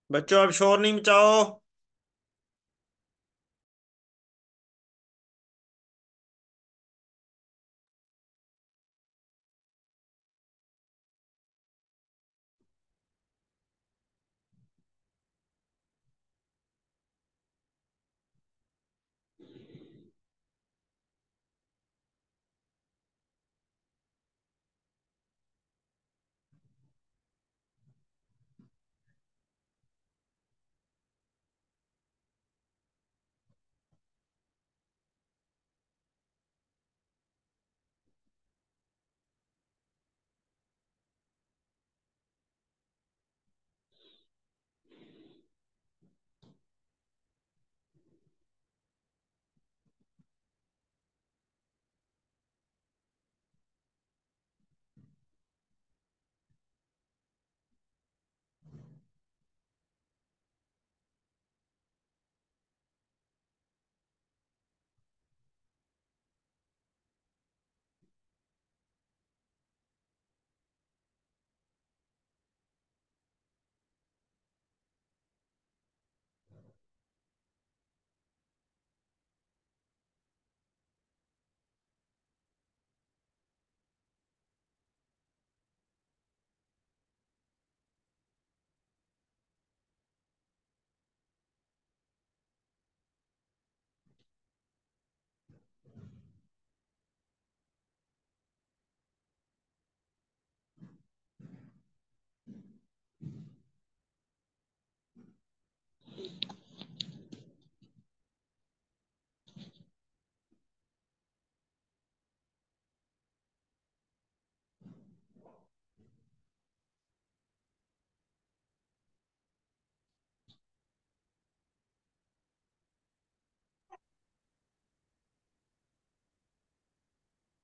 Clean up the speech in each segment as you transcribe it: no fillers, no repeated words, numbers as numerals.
बच्चों अब शोर नहीं मचाओ।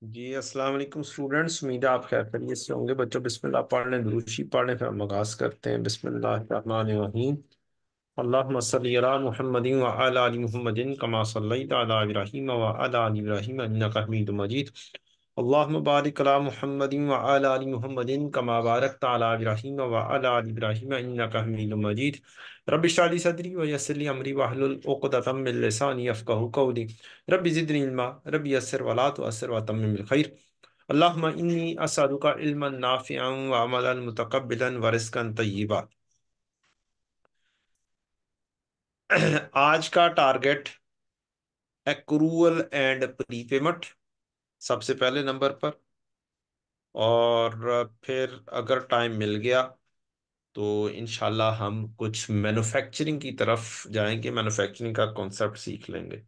जी अस्सलाम वालेकुम स्टूडेंट्स, उम्मीद है आप खैर खैरियत से होंगे। बच्चों बिस्मिल्लाह पढ़ लें, दुरूद शरीफ पढ़ लें, फिर हम आगाज करते हैं। बिस्मिल्लाह रहमान रहीम। अल्लाहुम्मा सल्ली अला मुहम्मदिन व अला आलि मुहम्मदिन कमा सल्लैता अला इब्राहीम व अला आलि इब्राहीम इन्नका हमीदुम मजीद। अल्लाहुम्मा बारिक अला मुहम्मदिन व अला आलि मुहम्मदिन कमा बारकता अला इब्राहीम व अला आलि इब्राहीम इन्नका हमीदुम मजीद। रब्बि इश्रह ली सदरी व यस्सिर ली अमरी वहलुल उक़दतम मिन लिसानी यफ़क़हू क़ौली। रब्बि ज़िदनी इल्मा रब्बि यस्सिर वला तुअस्सिर व तम्मिम बिल खैर। अल्लाहुम्मा इन्नी अस्अलुका इल्मन नाफ़िअन व अमलन मुतक़ब्बिलन व रिज़्क़न तय्यिबा। आज का टारगेट एक्रूअल एंड प्रीपेमेंट सबसे पहले नंबर पर। और फिर अगर टाइम मिल गया तो इंशाल्लाह हम कुछ मैन्युफैक्चरिंग की तरफ जाएंगे, मैन्युफैक्चरिंग का कॉन्सेप्ट सीख लेंगे।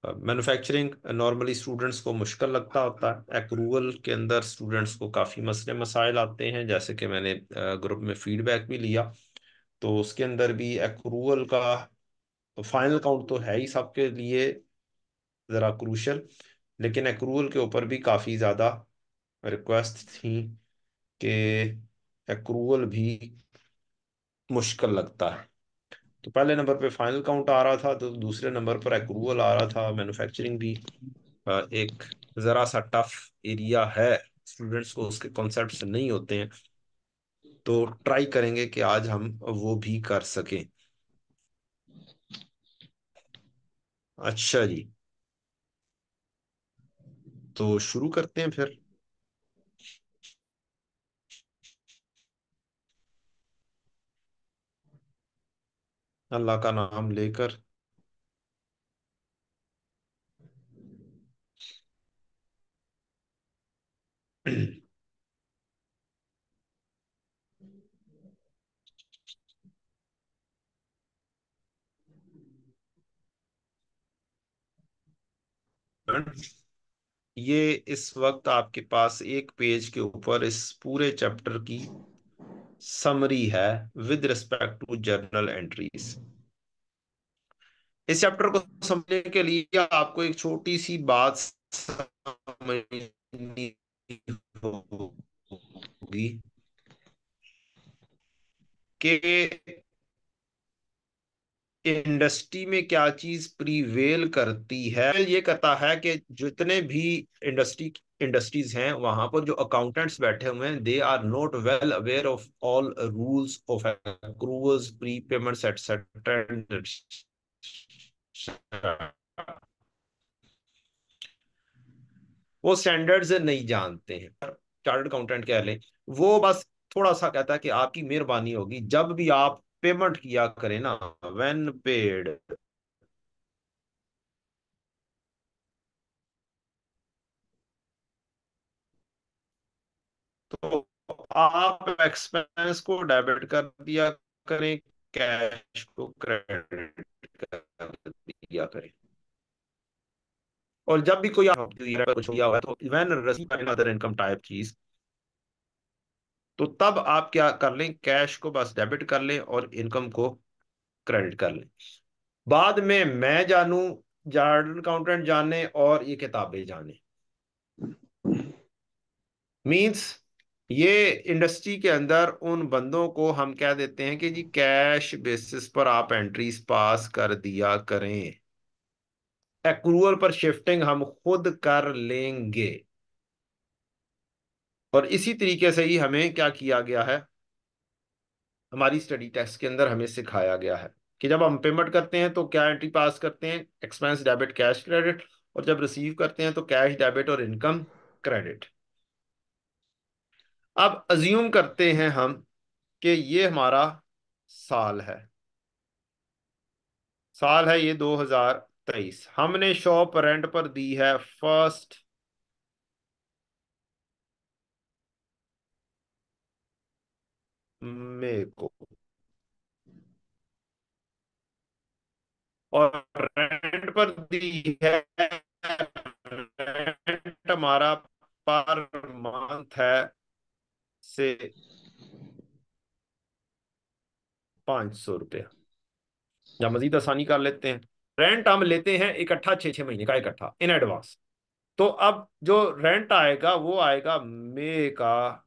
मैन्युफैक्चरिंग नॉर्मली स्टूडेंट्स को मुश्किल लगता होता है। एक्रूअल के अंदर स्टूडेंट्स को काफ़ी मसले मसाइल आते हैं, जैसे कि मैंने ग्रुप में फीडबैक भी लिया। तो उसके अंदर भी एक्रूअल का फाइनल काउंट तो है ही सबके लिए ज़रा क्रूशल, लेकिन एक्रूअल के ऊपर भी काफ़ी ज़्यादा रिक्वेस्ट थी कि एक्रूअल भी मुश्किल लगता है। तो पहले नंबर पे फाइनल काउंट आ रहा था, तो दूसरे नंबर पर एक्रूवल आ रहा था। मैन्युफैक्चरिंग भी एक ज़रा सा टफ एरिया है, स्टूडेंट्स को उसके कॉन्सेप्ट्स नहीं होते हैं। तो ट्राई करेंगे कि आज हम वो भी कर सकें। अच्छा जी, तो शुरू करते हैं फिर, अल्लाह का नाम लेकर। ये इस वक्त आपके पास एक पेज के ऊपर इस पूरे चैप्टर की समरी है with respect to journal entries. इस चैप्टर को समझने के लिए आपको एक छोटी सी बात समझनी होगी कि इंडस्ट्री में क्या चीज प्रीवेल करती है। ये करता है कि जितने भी इंडस्ट्री इंडस्ट्रीज हैं वहां पर जो अकाउंटेंट्स बैठे हुए हैं, they are not well aware of all rules of accruals, pre payments etcetera. वो स्टैंडर्ड्स नहीं जानते हैं। चार्टर्ड अकाउंटेंट कह लें, वो बस थोड़ा सा कहता है कि आपकी मेहरबानी होगी जब भी आप पेमेंट किया करें ना, व्हेन पेड, तो आप एक्सपेंस को डेबिट कर दिया करें, कैश को क्रेडिट कर दिया करें। और जब भी कोई आप कुछ किया हुआ है तो when receive other income type चीज, तो तब आप क्या कर लें, कैश को बस डेबिट कर लें और इनकम को क्रेडिट कर लें। बाद में मैं जानूं, चार्टर्ड अकाउंटेंट जाने और ये किताबें जाने, मींस ये इंडस्ट्री के अंदर उन बंदों को हम कह देते हैं कि जी कैश बेसिस पर आप एंट्रीज पास कर दिया करें, एक्रूअल पर शिफ्टिंग हम खुद कर लेंगे। और इसी तरीके से ही हमें क्या किया गया है, हमारी स्टडी टेक्स्ट के अंदर हमें सिखाया गया है कि जब हम पेमेंट करते हैं तो क्या एंट्री पास करते हैं, एक्सपेंस डेबिट कैश क्रेडिट, और जब रिसीव करते हैं तो कैश डेबिट और इनकम क्रेडिट। अब अज्यूम करते हैं हम कि ये हमारा साल है, साल है ये 2023, हमने शॉप रेंट पर दी है 1 मई को, और रेंट पर दी है, रेंट हमारा पर मंथ है से 500 रुपया, या मजीद आसानी कर लेते हैं, रेंट हम लेते हैं इकट्ठा 6 6 महीने का इकट्ठा इन एडवांस। तो अब जो रेंट आएगा वो आएगा मई का,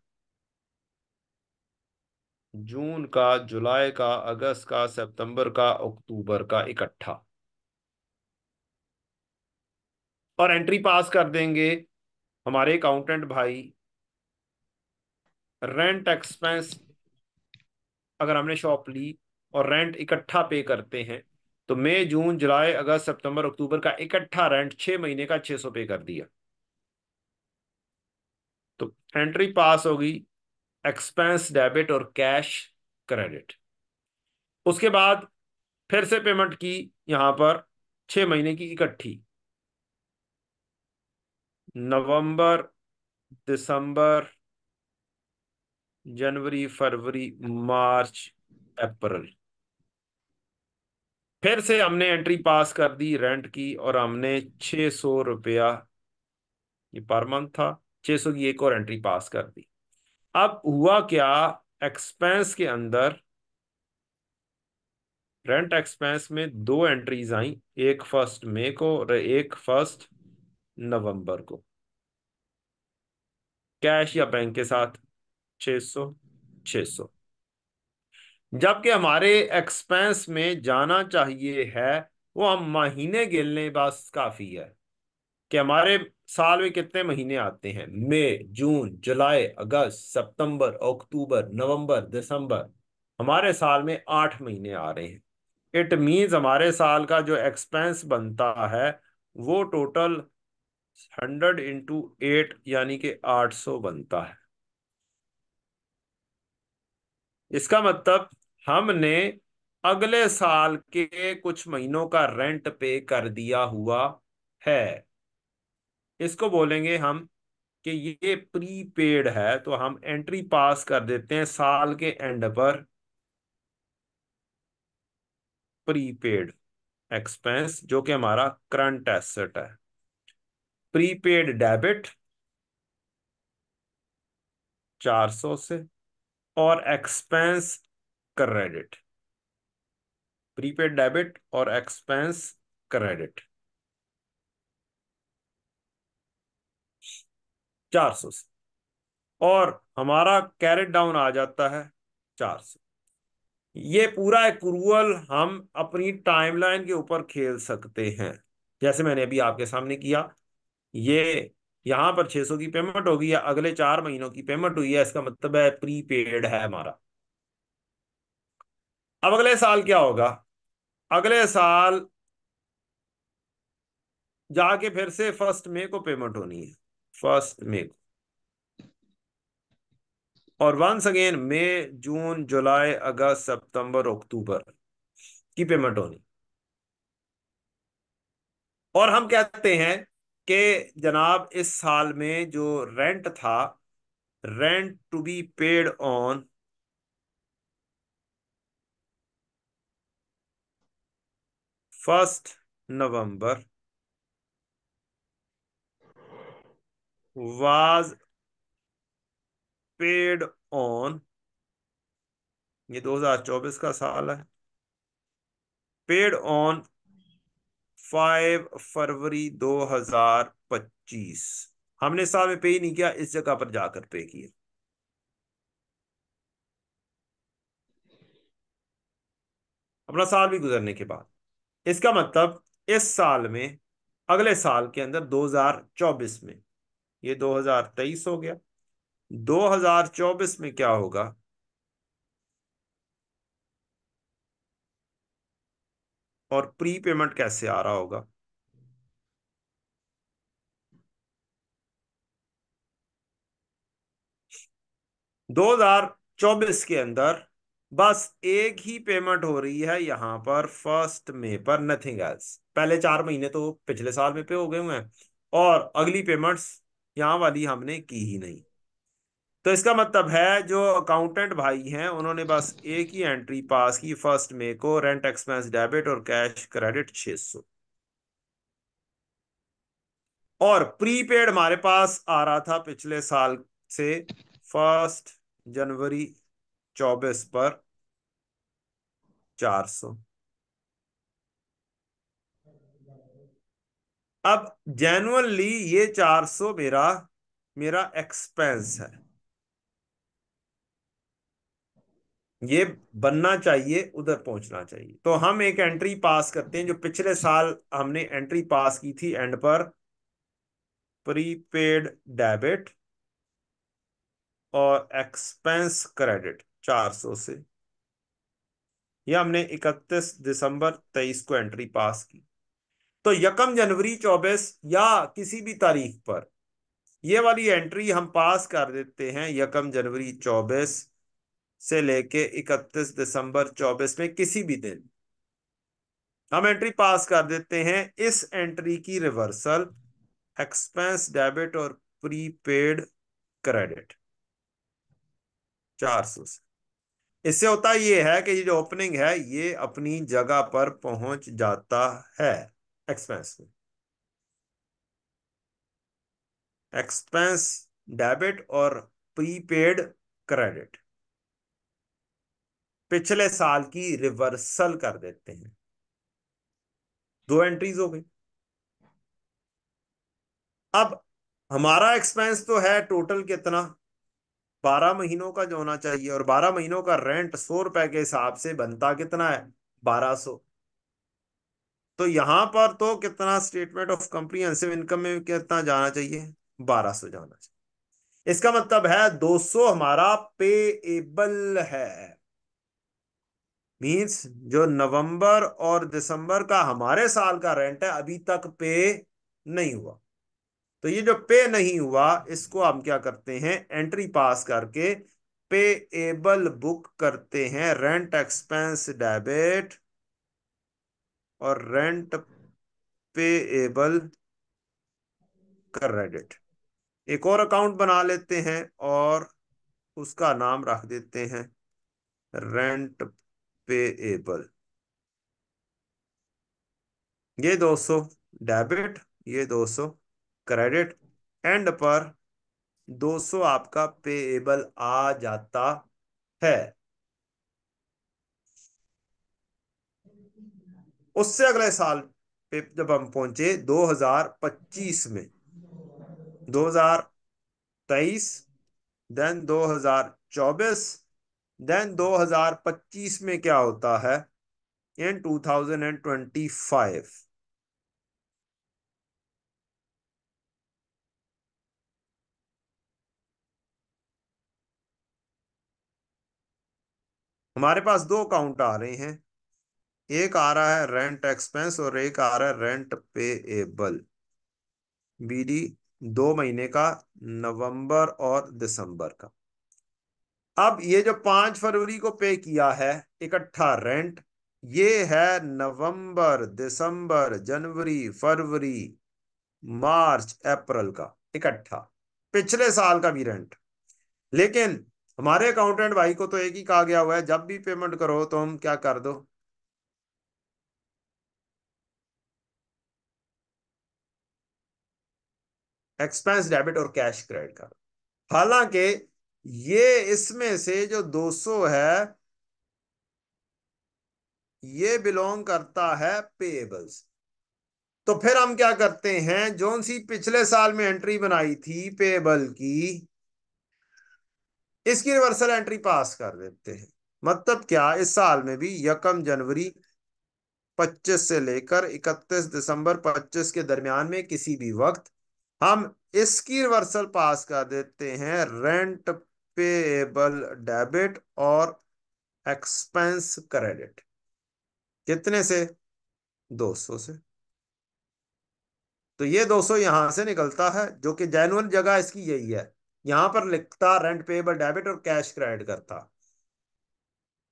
जून का, जुलाई का, अगस्त का, सितंबर का, अक्टूबर का इकट्ठा, और एंट्री पास कर देंगे हमारे अकाउंटेंट भाई। रेंट एक्सपेंस अगर हमने शॉप ली और रेंट इकट्ठा पे करते हैं, तो मई जून जुलाई अगस्त सितंबर अक्टूबर का इकट्ठा रेंट 6 महीने का 600 पे कर दिया, तो एंट्री पास होगी एक्सपेंस डेबिट और कैश क्रेडिट। उसके बाद फिर से पेमेंट की यहां पर 6 महीने की इकट्ठी, नवंबर, दिसंबर, जनवरी, फरवरी, मार्च, अप्रैल। फिर से हमने एंट्री पास कर दी रेंट की, और हमने 600 रुपया, ये पर मंथ था, 600 की एक और एंट्री पास कर दी। अब हुआ क्या, एक्सपेंस के अंदर रेंट एक्सपेंस में दो एंट्रीज आई, एक 1 मई को और एक 1 नवंबर को, कैश या बैंक के साथ 600 600। जबकि हमारे एक्सपेंस में जाना चाहिए है, वो हम महीने गिन लें बस काफी है कि हमारे साल में कितने महीने आते हैं, मई, जून, जुलाई, अगस्त, सितंबर, अक्टूबर, नवंबर, दिसंबर। हमारे साल में 8 महीने आ रहे हैं। इट मीन्स हमारे साल का जो एक्सपेंस बनता है वो टोटल 100 × 8 यानी कि 800 बनता है। इसका मतलब हमने अगले साल के कुछ महीनों का रेंट पे कर दिया हुआ है। इसको बोलेंगे हम कि ये प्रीपेड है, तो हम एंट्री पास कर देते हैं साल के एंड पर, प्रीपेड एक्सपेंस जो कि हमारा करंट एसेट है, प्रीपेड डेबिट 400 से, और एक्सपेंस क्रेडिट, प्रीपेड डेबिट और एक्सपेंस क्रेडिट 400 से, और हमारा कैरेट डाउन आ जाता है 400। ये पूरा एक्रूअल हम अपनी टाइमलाइन के ऊपर खेल सकते हैं, जैसे मैंने अभी आपके सामने किया। ये यहां पर 600 की पेमेंट होगी या अगले 4 महीनों की पेमेंट हुई है, इसका मतलब है प्रीपेड है हमारा। अब अगले साल क्या होगा? अगले साल जाके फिर से 1 मई को पेमेंट होनी है, 1 मई को। और वंस अगेन मई, जून, जुलाई, अगस्त, सितंबर, अक्टूबर की पेमेंट होनी। और हम कहते हैं कि जनाब इस साल में जो रेंट था, rent to be paid on 1 November was paid on, ये 2024 का साल है, पेड ऑन 5 फरवरी 2025। हमने इस साल में पे ही नहीं किया, इस जगह पर जाकर पे किया, अपना साल भी गुजरने के बाद। इसका मतलब इस साल में, अगले साल के अंदर 2024 में, ये 2023 हो गया, 2024 में क्या होगा? और प्री पेमेंट कैसे आ रहा होगा? 2024 के अंदर बस एक ही पेमेंट हो रही है यहां पर 1 मई पर, नथिंग एल्स। पहले 4 महीने तो पिछले साल में पे हो गए हुए हैं, और अगली पेमेंट्स यहां वाली हमने की ही नहीं। तो इसका मतलब है जो अकाउंटेंट भाई हैं उन्होंने बस एक ही एंट्री पास की 1 मई को, रेंट एक्सपेंस डेबिट और कैश क्रेडिट 600। और प्रीपेड हमारे पास आ रहा था पिछले साल से 1 जनवरी 24 पर 400। अब जेनुअनली ये 400 मेरा मेरा एक्सपेंस है, ये बनना चाहिए, उधर पहुंचना चाहिए। तो हम एक एंट्री पास करते हैं जो पिछले साल हमने एंट्री पास की थी एंड पर, प्रीपेड डेबिट और एक्सपेंस क्रेडिट 400 से। ये हमने 31 दिसंबर 23 को एंट्री पास की। तो 1 जनवरी 24 या किसी भी तारीख पर ये वाली एंट्री हम पास कर देते हैं, 1 जनवरी 24 से लेके 31 दिसंबर 24 में किसी भी दिन हम एंट्री पास कर देते हैं। इस एंट्री की रिवर्सल एक्सपेंस डेबिट और प्रीपेड क्रेडिट 400 से। इससे होता ये है कि ये जो ओपनिंग है ये अपनी जगह पर पहुंच जाता है एक्सपेंस में। एक्सपेंस डेबिट और प्रीपेड क्रेडिट पिछले साल की रिवर्सल कर देते हैं। दो एंट्रीज हो गई। अब हमारा एक्सपेंस तो है टोटल कितना, 12 महीनों का जो होना चाहिए, और 12 महीनों का रेंट 100 रुपए के हिसाब से बनता कितना है, 1200। तो यहां पर तो कितना स्टेटमेंट ऑफ कॉम्प्रिहेंसिव इनकम में कितना जाना चाहिए, 1200 जाना चाहिए। इसका मतलब है 200 हमारा पेएबल है। मींस जो नवंबर और दिसंबर का हमारे साल का रेंट है अभी तक पे नहीं हुआ। तो ये जो पे नहीं हुआ इसको हम क्या करते हैं, एंट्री पास करके पेएबल बुक करते हैं, रेंट एक्सपेंस डेबिट और रेंट पेएबल क्रेडिट। एक और अकाउंट बना लेते हैं और उसका नाम रख देते हैं रेंट पेएबल। ये 200 डेबिट, ये 200 क्रेडिट, एंड पर 200 आपका पेएबल आ जाता है। उससे अगले साल पे जब हम पहुंचे 2025 में, 2023, देन 2024, देन 2025 में क्या होता है, इन 2025 हमारे पास दो अकाउंट आ रहे हैं, एक आ रहा है रेंट एक्सपेंस और एक आ रहा है रेंट पेएबल। बीडी 2 महीने का, नवंबर और दिसंबर का। अब ये जो 5 फरवरी को पे किया है इकट्ठा रेंट, ये है नवंबर, दिसंबर, जनवरी, फरवरी, मार्च, अप्रैल का इकट्ठा, पिछले साल का भी रेंट। लेकिन हमारे अकाउंटेंट भाई को तो एक ही कहा गया हुआ है, जब भी पेमेंट करो तो हम क्या कर दो, एक्सपेंस डेबिट और कैश क्रेडिट कर। हालांकि ये इसमें से जो 200 है ये बिलोंग करता है पेएबल्स। तो फिर हम क्या करते हैं, जोन सी पिछले साल में एंट्री बनाई थी पेएबल की, इसकी रिवर्सल एंट्री पास कर देते हैं। मतलब क्या, इस साल में भी 1 जनवरी 25 से लेकर 31 दिसंबर 25 के दरमियान में किसी भी वक्त हम इसकी रिवर्सल पास कर देते हैं रेंट पेएबल डेबिट और एक्सपेंस क्रेडिट। कितने से? 200 से। तो ये 200 यहां से निकलता है, जो कि जेन्युइन जगह इसकी यही है। यहां पर लिखता रेंट पेएबल डेबिट और कैश क्रेडिट करता,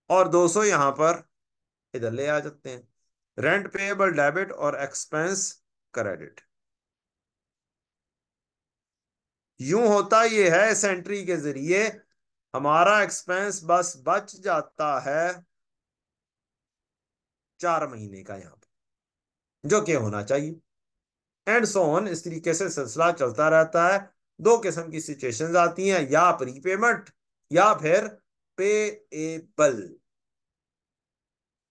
और 200 यहां पर इधर ले आ जाते हैं, रेंट पेएबल डेबिट और एक्सपेंस क्रेडिट। यूं होता ये है, इस एंट्री के जरिए हमारा एक्सपेंस बस बच जाता है 4 महीने का यहाँ पे, जो कि होना चाहिए। एंड सो ऑन, इस तरीके से सिलसिला चलता रहता है। दो किस्म की सिचुएशंस आती हैं, या प्रीपेमेंट या फिर पेएबल।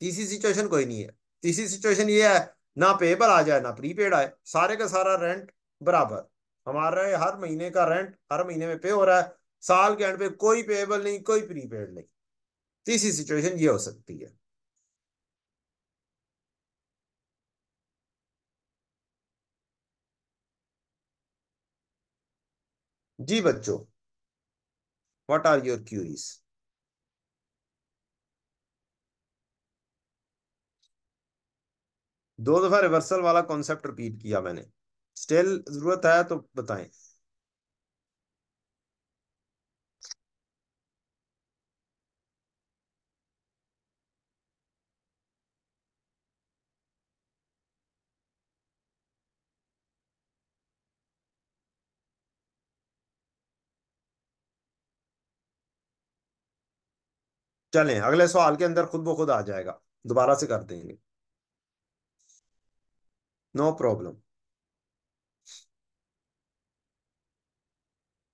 तीसरी सिचुएशन कोई नहीं है। तीसरी सिचुएशन ये है, ना पेएबल आ जाए ना प्रीपेड आए, सारे का सारा रेंट बराबर, हमारे हर महीने का रेंट हर महीने में पे हो रहा है, साल के एंड पे कोई पेएबल नहीं कोई प्रीपेड नहीं। तीसरी सिचुएशन ये हो सकती है। जी बच्चों, व्हाट आर योर क्यूरीज? 2 दफा रिवर्सल वाला कॉन्सेप्ट रिपीट किया मैंने, स्टिल जरूरत है तो बताएं। चलें, अगले सवाल के अंदर खुद ब खुद आ जाएगा, दोबारा से कर देंगे। No problem.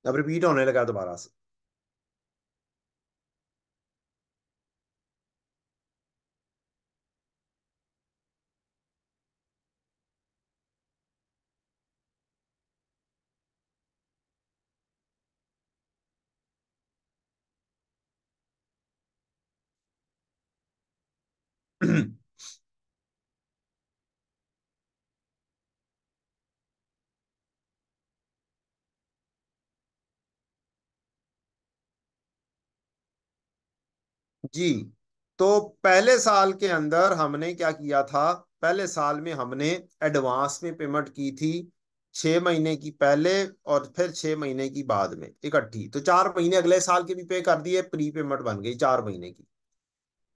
अब रिपीट होने लगा दोबारा से। जी, तो पहले साल के अंदर हमने क्या किया था, पहले साल में हमने एडवांस में पेमेंट की थी, 6 महीने की पहले और फिर 6 महीने की बाद में इकट्ठी, तो 4 महीने अगले साल के भी पे कर दिए, प्री पेमेंट बन गई 4 महीने की।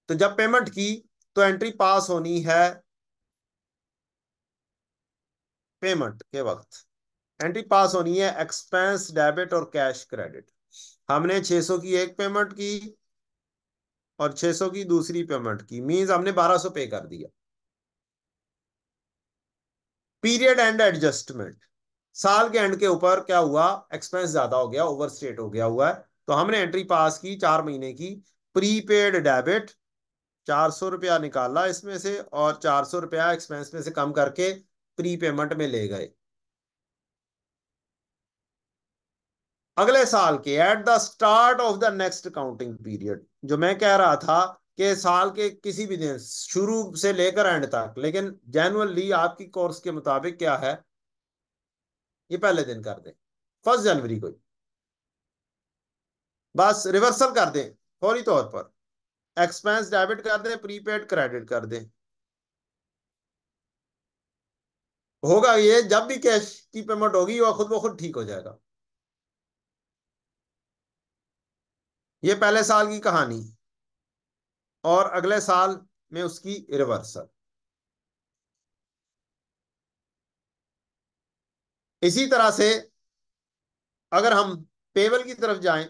तो जब पेमेंट की तो एंट्री पास होनी है पेमेंट के वक्त, एंट्री पास होनी है एक्सपेंस डेबिट और कैश क्रेडिट। हमने 600 की एक पेमेंट की और 600 की दूसरी पेमेंट की, मींस हमने 1200 पे कर दिया। पीरियड एंड एडजस्टमेंट, साल के एंड के ऊपर क्या हुआ, एक्सपेंस ज्यादा हो गया, ओवर स्टेट हो गया हुआ है, तो हमने एंट्री पास की 4 महीने की, प्रीपेड डेबिट, 400 रुपया निकाला इसमें से और 400 रुपया एक्सपेंस में से कम करके प्री पेमेंट में ले गए। अगले साल के at the start of the next counting period, जो मैं कह रहा था कि साल के किसी भी दिन शुरू से लेकर एंड तक, लेकिन जनरली आपकी कोर्स के मुताबिक क्या है, ये पहले दिन कर दें, 1 जनवरी को ही बस रिवर्सल कर दें फौरी तौर पर। एक्सपेंस डेबिट कर दें, प्रीपेड क्रेडिट कर दें। होगा ये, जब भी कैश की पेमेंट होगी वो खुद ब खुद ठीक हो जाएगा। ये पहले साल की कहानी, और अगले साल में उसकी रिवर्सल। इसी तरह से अगर हम पेबल की तरफ जाएं,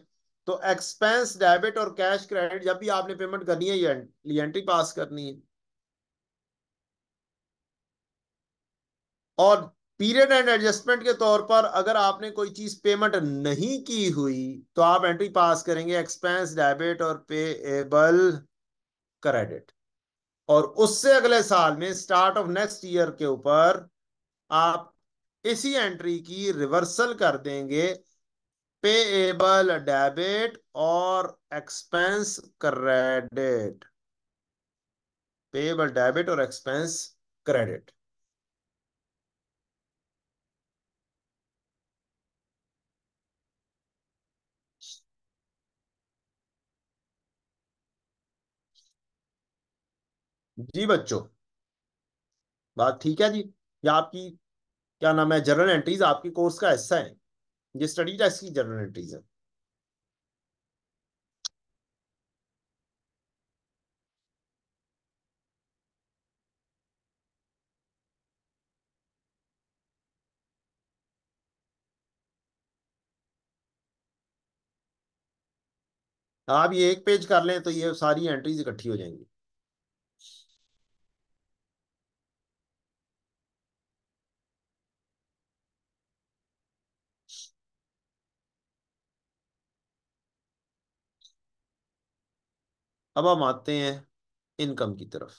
तो एक्सपेंस डेबिट और कैश क्रेडिट जब भी आपने पेमेंट करनी है, ये एंट्री पास करनी है। और पीरियड एंड एडजस्टमेंट के तौर पर अगर आपने कोई चीज पेमेंट नहीं की हुई, तो आप एंट्री पास करेंगे एक्सपेंस डेबिट और पेएबल क्रेडिट। और उससे अगले साल में स्टार्ट ऑफ नेक्स्ट ईयर के ऊपर आप इसी एंट्री की रिवर्सल कर देंगे, पेएबल डेबिट और एक्सपेंस क्रेडिट। पेएबल डेबिट और एक्सपेंस क्रेडिट। जी बच्चों, बात ठीक है जी। या आपकी क्या नाम है, जर्नल एंट्रीज आपकी कोर्स का हिस्सा है। ये स्टडी टेस्ट की जर्नल एंट्रीज है। आप ये एक पेज कर लें तो ये सारी एंट्रीज इकट्ठी हो जाएंगी। अब हम आते हैं इनकम की तरफ।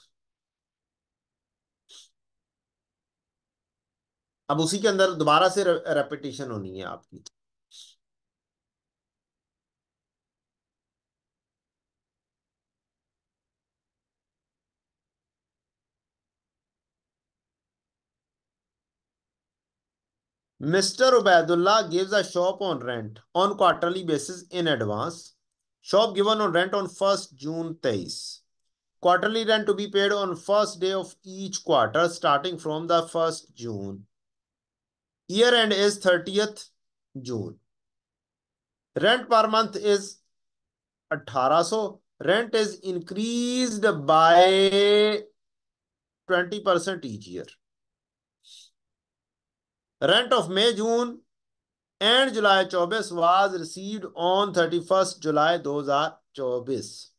अब उसी के अंदर दोबारा से रेपिटेशन होनी है आपकी। Mr. Ubaidullah gives a shop on rent on quarterly basis in advance. Shop given on rent on 1st June 23. Quarterly rent to be paid on first day of each quarter starting from the 1st June. Year end is 30th June. Rent per month is 1800. Rent is increased by 20% each year. Rent of May, June and July 24 was received on 31st July 2024.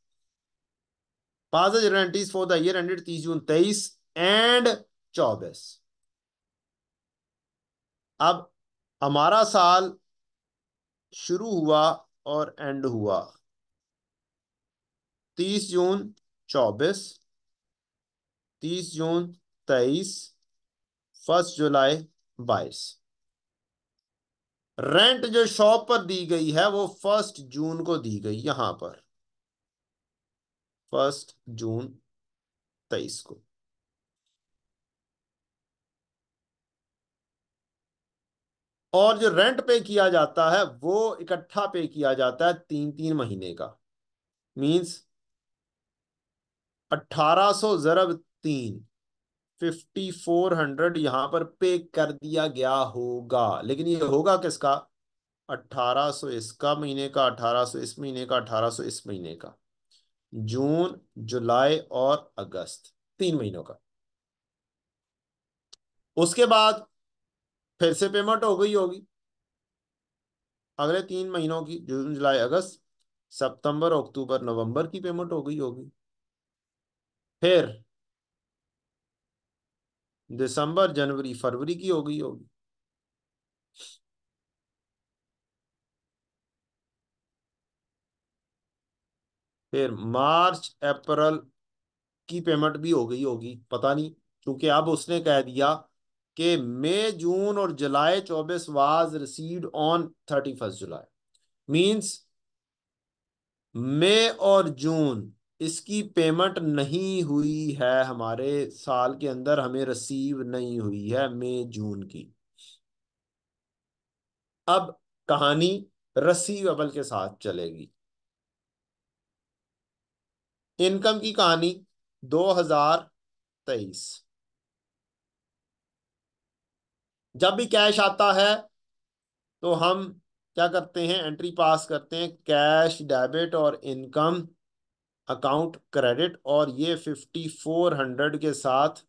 Passage rentals for the year ended 30 June 23 and 24। अब हमारा साल शुरू हुआ और and हुआ 30 जून 24, 30 जून 23, 1 जुलाई 22। Rent जो shop पर दी गई है वो 1 जून को दी गई, यहां पर 1 जून 23 को। और जो रेंट पे किया जाता है वो इकट्ठा पे किया जाता है 3 3 महीने का। मींस 1800 × 3, 5400 यहां पर पे कर दिया गया होगा। लेकिन ये होगा किसका? 1800 इसका महीने का, 1800 इस महीने का, 1800 इस महीने का। जून, जुलाई और अगस्त, 3 महीनों का। उसके बाद फिर से पेमेंट हो गई होगी अगले 3 महीनों की, जून जुलाई अगस्त, सितंबर अक्टूबर नवंबर की पेमेंट हो गई होगी। फिर दिसंबर जनवरी फरवरी की हो गई होगी। फिर मार्च अप्रैल की पेमेंट भी हो गई होगी, पता नहीं, क्योंकि अब उसने कह दिया कि मई जून और जुलाई 24 was received on 31st July. Means मई और जून इसकी पेमेंट नहीं हुई है, हमारे साल के अंदर हमें रिसीव नहीं हुई है मई जून की। अब कहानी रिसीवेबल के साथ चलेगी। इनकम की कहानी 2023। जब भी कैश आता है तो हम क्या करते हैं, एंट्री पास करते हैं, कैश डेबिट और इनकम अकाउंट क्रेडिट, और ये 5400 के साथ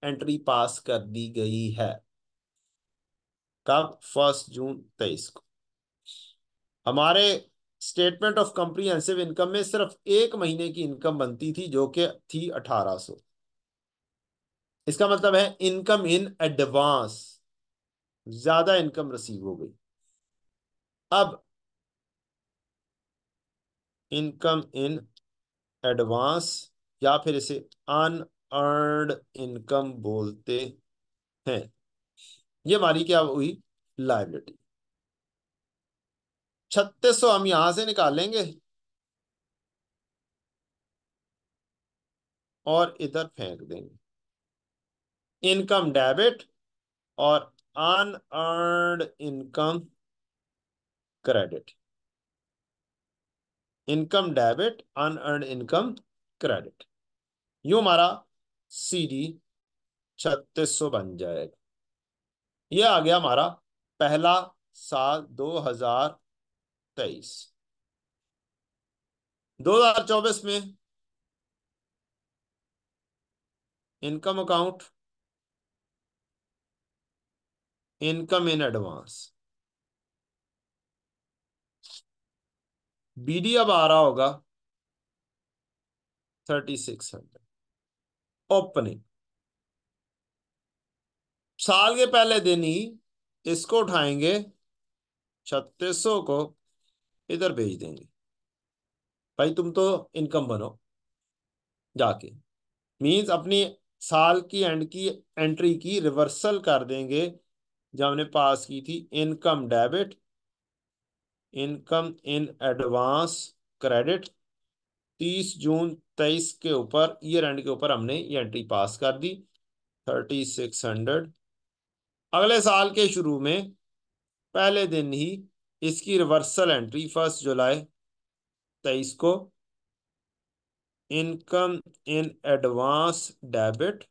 एंट्री पास कर दी गई है। कब? 1 जून 23 को। हमारे स्टेटमेंट ऑफ कॉम्प्रिहेंसिव इनकम में सिर्फ एक महीने की इनकम बनती थी जो कि थी 1800। इसका मतलब है इनकम इन एडवांस, ज्यादा इनकम रिसीव हो गई। अब इनकम इन एडवांस या फिर इसे अनअर्न्ड इनकम बोलते हैं। ये हमारी क्या हुई? लायबिलिटी। 3600 हम यहां से निकालेंगे और इधर फेंक देंगे। इनकम डेबिट और unearned income credit. Income debit, unearned income credit. यूं हमारा सीडी 3600 बन जाएगा। ये आ गया हमारा पहला साल 2023। 2024 में income account, income in advance, बीडी अब आ रहा होगा 3600। ओपनिंग साल के पहले दिन ही इसको उठाएंगे, 3600 को इधर भेज देंगे। भाई तुम तो इनकम बनो जाके। मींस अपनी साल की एंड की एंट्री की रिवर्सल कर देंगे जो हमने पास की थी। Income debit, income in advance credit. 30 जून 23 के ऊपर, ईयर एंड के ऊपर हमने ये एंट्री पास कर दी 3600। अगले साल के शुरू में पहले दिन ही इसकी रिवर्सल एंट्री 1 जुलाई 23 को इनकम इन एडवांस डेबिट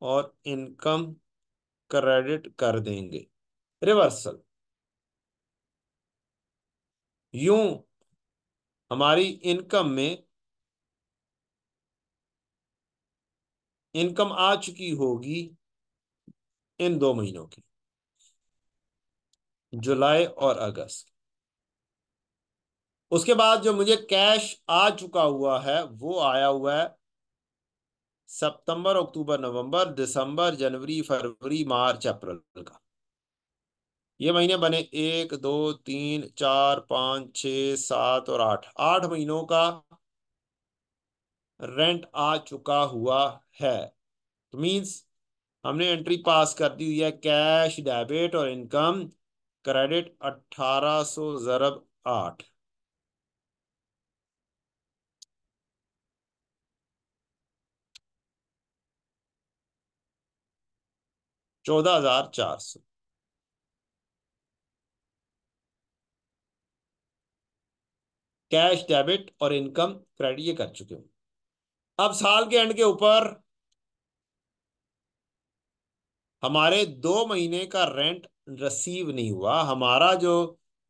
और इनकम क्रेडिट कर देंगे, रिवर्सल। यूं हमारी इनकम में इनकम आ चुकी होगी इन 2 महीनों की, जुलाई और अगस्त। उसके बाद जो मुझे कैश आ चुका हुआ है वो आया हुआ है सितंबर, अक्टूबर, नवंबर, दिसंबर, जनवरी, फरवरी, मार्च, अप्रैल का। ये महीने बने 1 2 3 4 5 6 7 और 8, 8 महीनों का रेंट आ चुका हुआ है। तो मीन्स हमने एंट्री पास कर दी हुई है, कैश डेबिट और इनकम क्रेडिट 1800 ज़रब 8, 14400। कैश डेबिट और इनकम क्रेडिट ये कर चुके हूं। अब साल के एंड के ऊपर हमारे 2 महीने का रेंट रिसीव नहीं हुआ। हमारा जो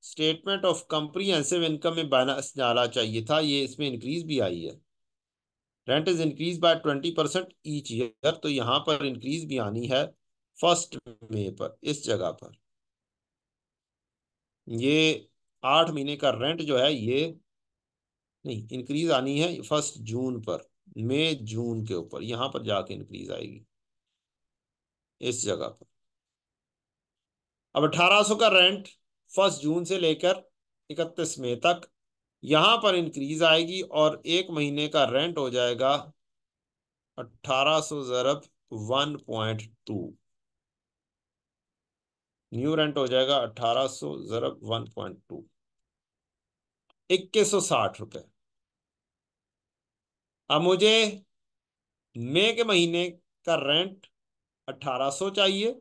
स्टेटमेंट ऑफ कॉम्प्रिहेंसिव इनकम में बैलेंस डाला चाहिए था, ये इसमें इंक्रीज भी आई है। Rent is increase by 20% each year, तो यहां पर इंक्रीज भी आनी है 1 मई पर। इस जगह पर ये 8 महीने का रेंट जो है ये नहीं, इंक्रीज आनी है 1 जून पर। मई जून के ऊपर यहां पर जाके इंक्रीज आएगी इस जगह पर। अब 1800 का रेंट 1 जून से लेकर 31 मई तक यहां पर इंक्रीज आएगी और 1 महीने का रेंट हो जाएगा 1800 ज़रब 1.2। न्यू रेंट हो जाएगा 1800 ज़रब 1.2, 2160 रुपये। अब मुझे मई के महीने का रेंट 1800 चाहिए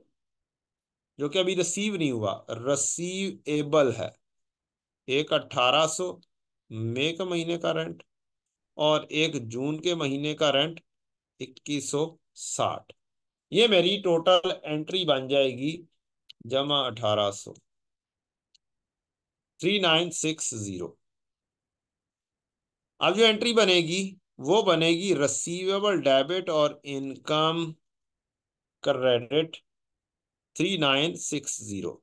जो कि अभी रिसीव नहीं हुआ, रिसीवेबल है। एक 1800 मई के महीने का रेंट और एक जून के महीने का रेंट 2160। ये मेरी टोटल एंट्री बन जाएगी, जमा 1800, 3960। अब जो एंट्री बनेगी वो बनेगी रसीवेबल डेबिट और इनकम क्रेडिट 3960।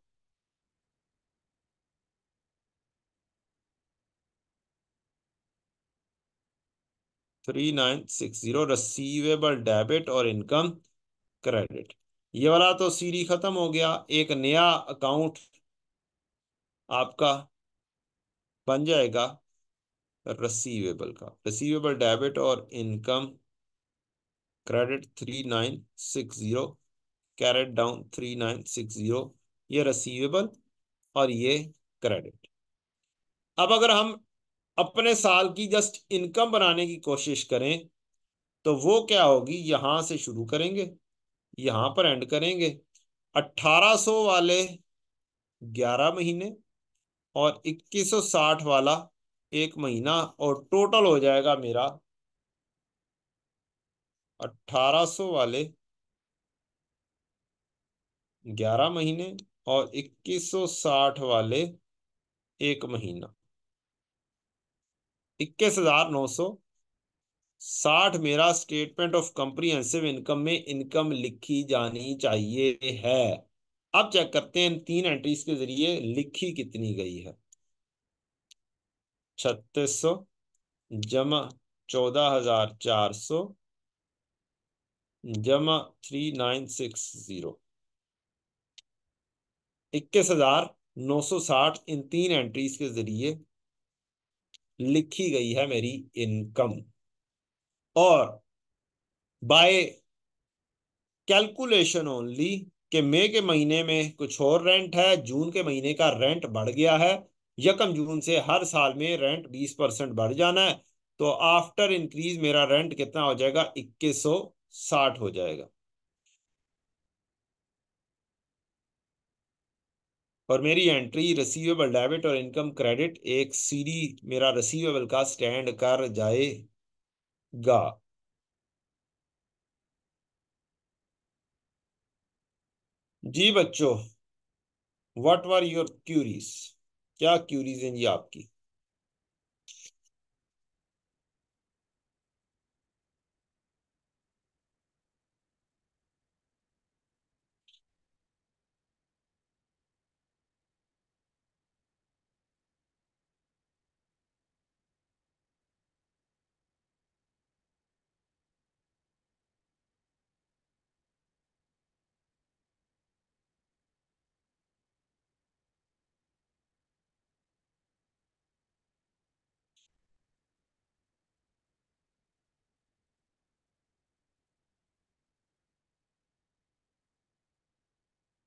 3960 रसीवेबल डेबिट और इनकम क्रेडिट। ये वाला तो सीरी खत्म हो गया। एक नया अकाउंट आपका बन जाएगा रसीवेबल का। रसीवेबल डेबिट और इनकम क्रेडिट 3960, कैरेट डाउन 3960। ये रसीवेबल और ये क्रेडिट। अब अगर हम अपने साल की जस्ट इनकम बनाने की कोशिश करें तो वो क्या होगी, यहां से शुरू करेंगे, यहां पर एंड करेंगे। 1800 वाले 11 महीने और 2160 वाला एक महीना, और टोटल हो जाएगा मेरा 1800 वाले 11 महीने और 2160 वाले एक महीना। 21,960 मेरा स्टेटमेंट ऑफ कॉम्प्रिहेंसिव इनकम में इनकम लिखी जानी चाहिए है। अब चेक करते हैं इन तीन एंट्रीज के जरिए लिखी कितनी गई है। 3600 जमा 14,400 जमा 3960। 21,960 इन तीन एंट्रीज के जरिए लिखी गई है मेरी इनकम। और बाय कैलकुलेशन ओनली कि मई के महीने में कुछ और रेंट है, जून के महीने का रेंट बढ़ गया है, यकम जून से हर साल में रेंट 20% बढ़ जाना है, तो आफ्टर इंक्रीज मेरा रेंट कितना हो जाएगा, 2160 हो जाएगा। और मेरी एंट्री रिसीवेबल डेबिट और इनकम क्रेडिट एक सीडी मेरा रिसीवेबल का स्टैंड कर जाएगा। जी बच्चों, व्हाट वर योर क्यूरीज? क्या क्यूरीज हैं जी आपकी?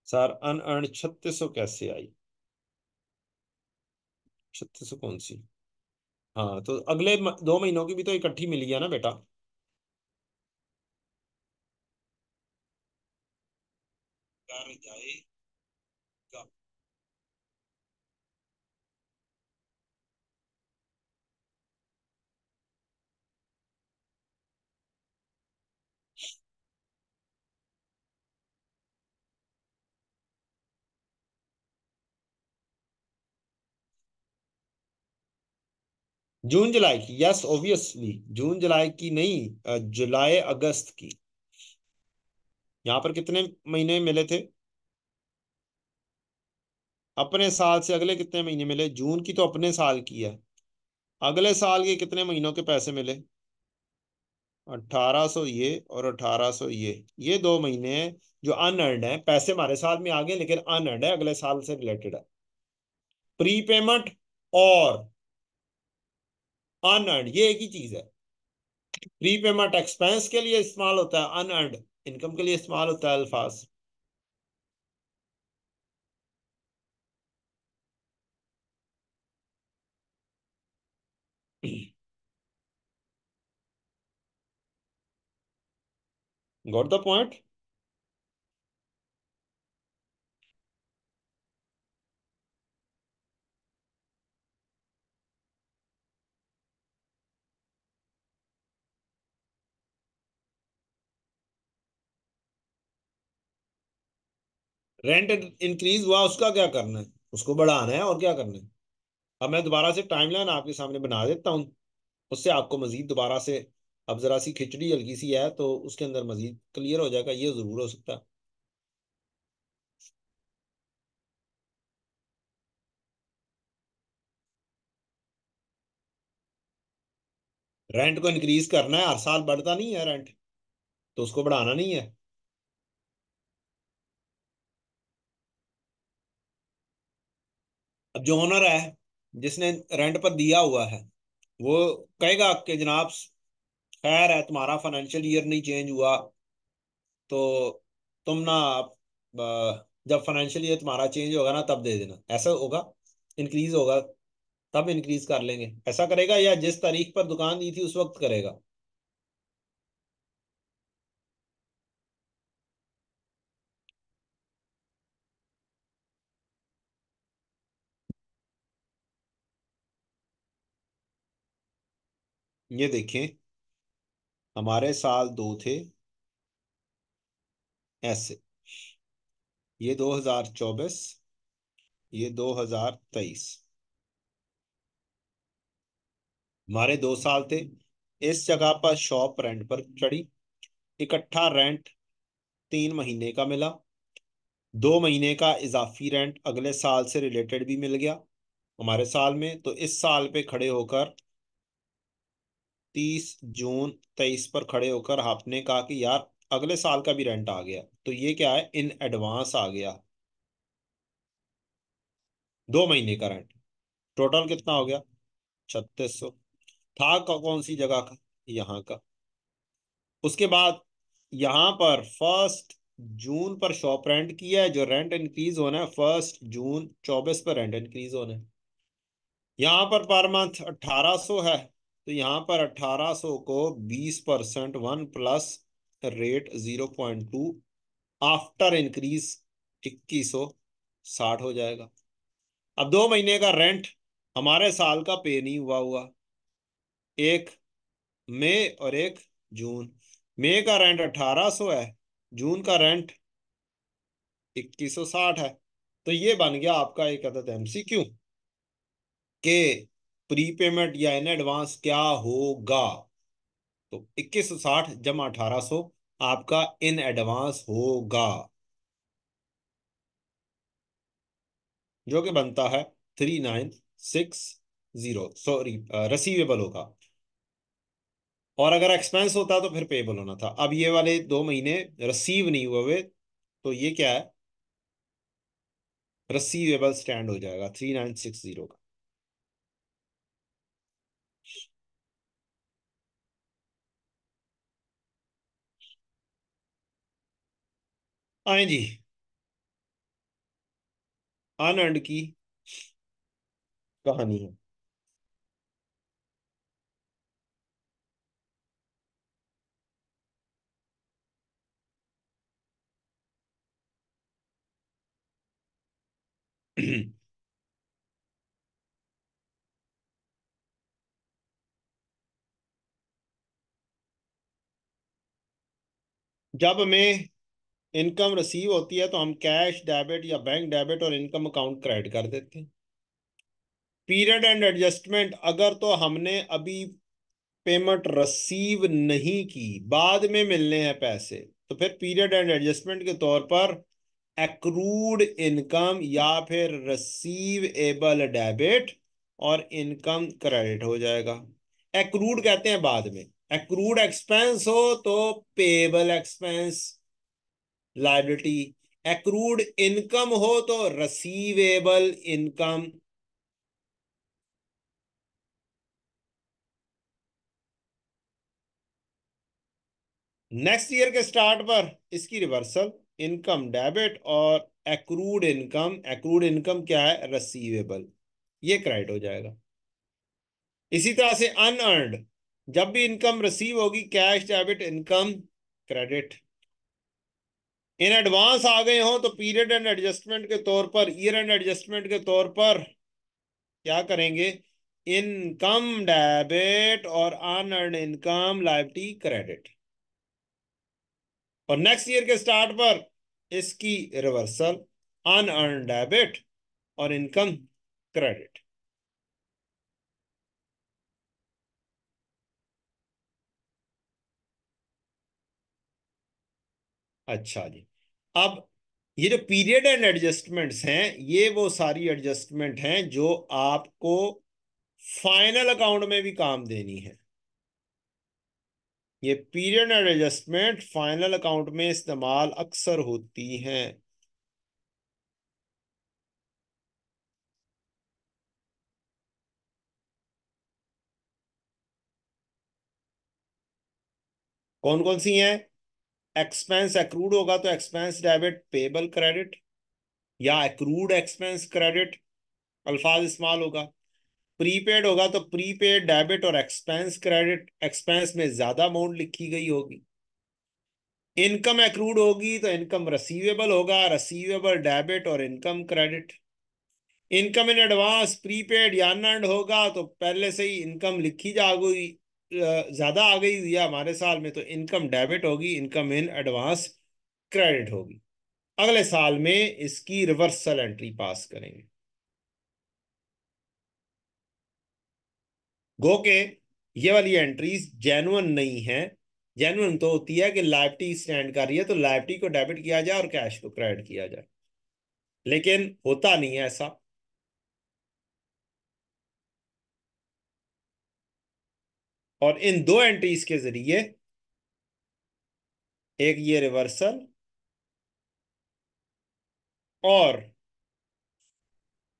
सर अनअर्न 3600 कैसे आई? 3600 कौन सी? हाँ तो अगले 2 महीनों की भी तो इकट्ठी मिली है ना बेटा। कर जाएगा। जून जुलाई की, यस ऑब्वियसली जून जुलाई की नहीं, जुलाई अगस्त की। यहाँ पर कितने महीने मिले थे? अपने साल से अगले कितने महीने मिले? जून की तो अपने साल की है। अगले साल के कितने महीनों के पैसे मिले? 1800 ये और 1800 ये 2 महीने हैं जो अनअर्नड है। पैसे हमारे साल में आ गए लेकिन अनअर्नड है, अगले साल से रिलेटेड है। प्रीपेमेंट और अनअर्नड ये एक ही चीज है। प्रीपेमेंट एक्सपेंस के लिए इस्तेमाल होता है, अनअर्नड इनकम के लिए इस्तेमाल होता है अल्फाज। Got the point? Rent increase हुआ, उसका क्या करना है? उसको बढ़ाना है और क्या करना है। अब मैं दोबारा से टाइमलाइन आपके सामने बना देता हूँ, उससे आपको मजीद दोबारा से, अब जरा सी खिचड़ी हल्की सी है तो उसके अंदर मजीद क्लियर हो जाएगा, ये जरूर हो सकता है। रेंट को इंक्रीज करना है, हर साल बढ़ता नहीं है रेंट, तो उसको बढ़ाना नहीं है। अब जो ओनर है, जिसने रेंट पर दिया हुआ है, वो कहेगा कि जनाब खैर है, तुम्हारा फाइनेंशियल ईयर नहीं चेंज हुआ, तो तुम ना जब फाइनेंशियल ईयर तुम्हारा चेंज होगा ना तब दे देना, ऐसा होगा। इंक्रीज होगा तब इंक्रीज कर लेंगे, ऐसा करेगा, या जिस तारीख पर दुकान दी थी उस वक्त करेगा। ये देखें, हमारे साल दो थे ऐसे, ये 2024, ये 2023, हमारे 2 साल थे। इस जगह पर शॉप रेंट पर चढ़ी, इकट्ठा रेंट 3 महीने का मिला, 2 महीने का इजाफी रेंट अगले साल से रिलेटेड भी मिल गया हमारे साल में, तो इस साल पे खड़े होकर 30 जून 23 पर खड़े होकर आपने कहा कि यार अगले साल का भी रेंट आ गया, तो ये क्या है, इन एडवांस आ गया 2 महीने का रेंट। टोटल कितना हो गया? 3600। था कौन सी जगह का? यहाँ का। उसके बाद यहाँ पर 1 जून पर शॉप रेंट किया है, जो रेंट इंक्रीज होना है 1 जून 24 पर रेंट इंक्रीज होना है। यहाँ पर मंथ 1800 है, तो यहाँ पर 1800 को 20%, 1 प्लस रेट 0.2 आफ्टर इंक्रीज 2160 हो जाएगा। अब 2 महीने का रेंट हमारे साल का पे नहीं हुआ एक मई और एक जून। मई का रेंट 1800 है, जून का रेंट 2160 है। तो ये बन गया आपका एक अदद एमसीक्यू के प्रीपेमेंट या इन एडवांस क्या होगा। तो 2160 जमा 1800 आपका इन एडवांस होगा, जो कि बनता है 3960, सॉरी रसीवेबल होगा। और अगर एक्सपेंस होता तो फिर पेबल होना था। अब ये वाले 2 महीने रिसीव नहीं हुए, तो ये क्या है, रसीवेबल स्टैंड हो जाएगा 3960 का। आए जी, अनअर्न्ड की कहानी है। जब हमें इनकम रिसीव होती है तो हम कैश डेबिट या बैंक डेबिट और इनकम अकाउंट क्रेडिट कर देते हैं। पीरियड एंड एडजस्टमेंट, अगर तो हमने अभी पेमेंट रिसीव नहीं की, बाद में मिलने हैं पैसे, तो फिर पीरियड एंड एडजस्टमेंट के तौर पर एक्रूड इनकम या फिर रिसीवेबल डेबिट और इनकम क्रेडिट हो जाएगा। एक्रूड कहते हैं बाद में, एक्रूड एक्सपेंस हो तो payable expense liability, accrued income हो तो रिसीवेबल इनकम। नेक्स्ट ईयर के स्टार्ट पर इसकी रिवर्सल, इनकम डेबिट और एक्रूड इनकम क्या है, रिसीवेबल, ये क्रेडिट हो जाएगा। इसी तरह से अनअर्न्ड, जब भी इनकम रिसीव होगी cash debit income credit. In advance आ गए हो तो पीरियड एंड एडजस्टमेंट के तौर पर, ईयर एंड एडजस्टमेंट के तौर पर क्या करेंगे, इनकम डेबिट और अनअर्न्ड इनकम लायबिलिटी क्रेडिट। और नेक्स्ट ईयर के स्टार्ट पर इसकी रिवर्सल, अनअर्न डेबिट और इनकम क्रेडिट। अच्छा जी। अब ये जो पीरियड एंड एडजस्टमेंट्स हैं, ये वो सारी एडजस्टमेंट हैं जो आपको फाइनल अकाउंट में भी काम देनी है। ये period and adjustment final account में इस्तेमाल अक्सर होती हैं। कौन कौन सी हैं? एक्सपेंस एक्रूड होगा तो एक्सपेंस डेबिट पेबल क्रेडिट, या एक्रूड एक्सपेंस क्रेडिट अल्फाज इस्तेमाल होगा। प्रीपेड होगा तो प्रीपेड डेबिट और एक्सपेंस क्रेडिट, एक्सपेंस में ज्यादा अमाउंट लिखी गई होगी। इनकम एक्रूड होगी तो इनकम रसीवेबल होगा, रसीवेबल डेबिट और income credit. Income in advance prepaid या अनअर्न्ड होगा तो पहले से ही इनकम लिखी जा गई, ज्यादा आ गई या हमारे साल में, तो इनकम डेबिट होगी, इनकम इन एडवांस क्रेडिट होगी। अगले साल में इसकी रिवर्सल एंट्री पास करेंगे। गो के ये वाली एंट्रीज जेन्युइन नहीं है। जेन्युइन तो होती है कि लायबिलिटी स्टैंड कर रही है तो लायबिलिटी को डेबिट किया जाए और कैश को क्रेडिट किया जाए, लेकिन होता नहीं है ऐसा। और इन दो एंट्रीज के जरिए, एक ये रिवर्सल और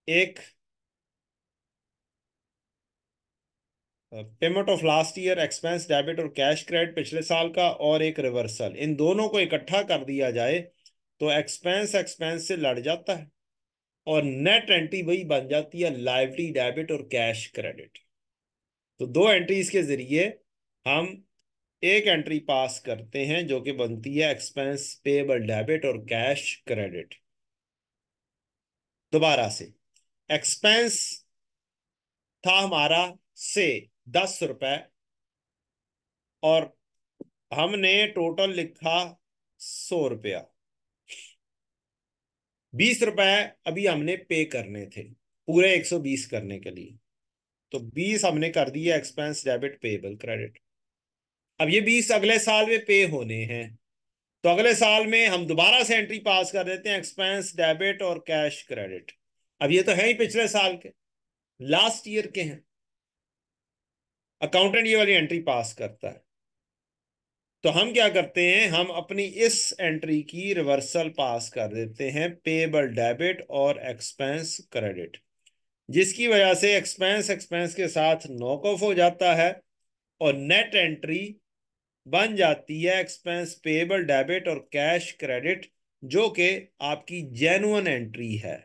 एक payment of last year expense debit और कैश क्रेडिट पिछले साल का, और एक रिवर्सल, इन दोनों को इकट्ठा कर दिया जाए तो एक्सपेंस एक्सपेंस से लड़ जाता है और नेट एंट्री वही बन जाती है, लाइवली डेबिट और कैश क्रेडिट। तो दो एंट्रीज के जरिए हम एक एंट्री पास करते हैं जो कि बनती है एक्सपेंस पेबल डेबिट और कैश क्रेडिट। दोबारा से, एक्सपेंस था हमारा से 10 रुपए, और हमने टोटल लिखा 100 रुपया। 20 रुपए अभी हमने पे करने थे पूरे 120 करने के लिए, तो 20 हमने कर दिया एक्सपेंस डेबिट पेबल क्रेडिट। अब ये 20 अगले साल में पे होने हैं, तो अगले साल में हम दोबारा से एंट्री पास कर देते हैं एक्सपेंस डेबिट और कैश क्रेडिट। अब ये तो है ही पिछले साल के, लास्ट ईयर के हैं। अकाउंटेंट ये वाली एंट्री पास करता है, तो हम क्या करते हैं, हम अपनी इस एंट्री की रिवर्सल पास कर देते हैं पेबल डेबिट और एक्सपेंस क्रेडिट, जिसकी वजह से एक्सपेंस एक्सपेंस के साथ नॉक ऑफ हो जाता है और नेट एंट्री बन जाती है एक्सपेंस पेबल डेबिट और कैश क्रेडिट, जो कि आपकी जेन्युइन एंट्री है।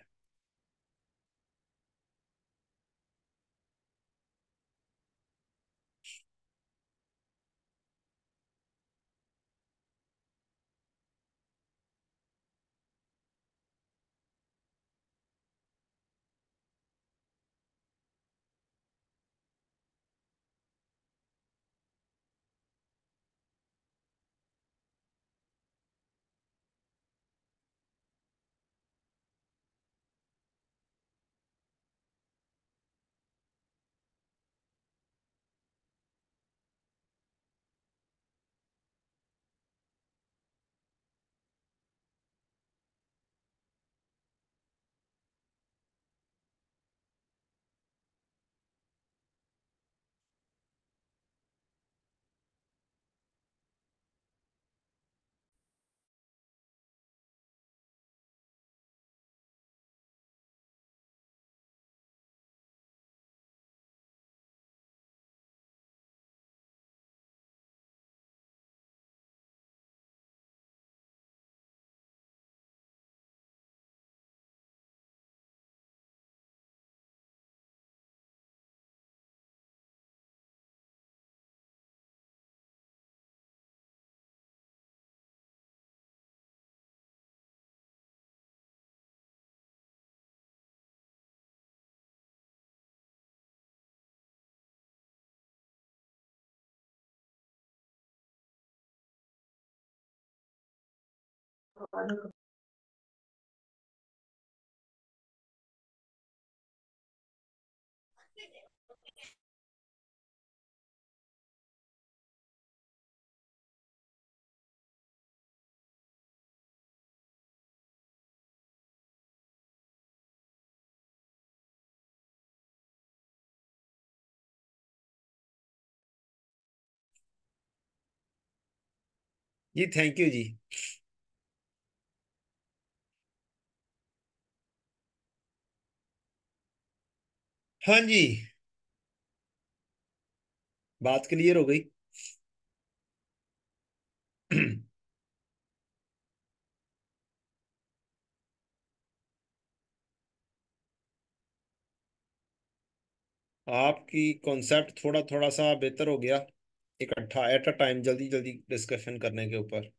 जी थैंक यू जी। हाँ जी, बात क्लियर हो गई। आपकी कॉन्सेप्ट थोड़ा थोड़ा सा बेहतर हो गया, इकट्ठा एट अ टाइम जल्दी जल्दी डिस्कशन करने के ऊपर।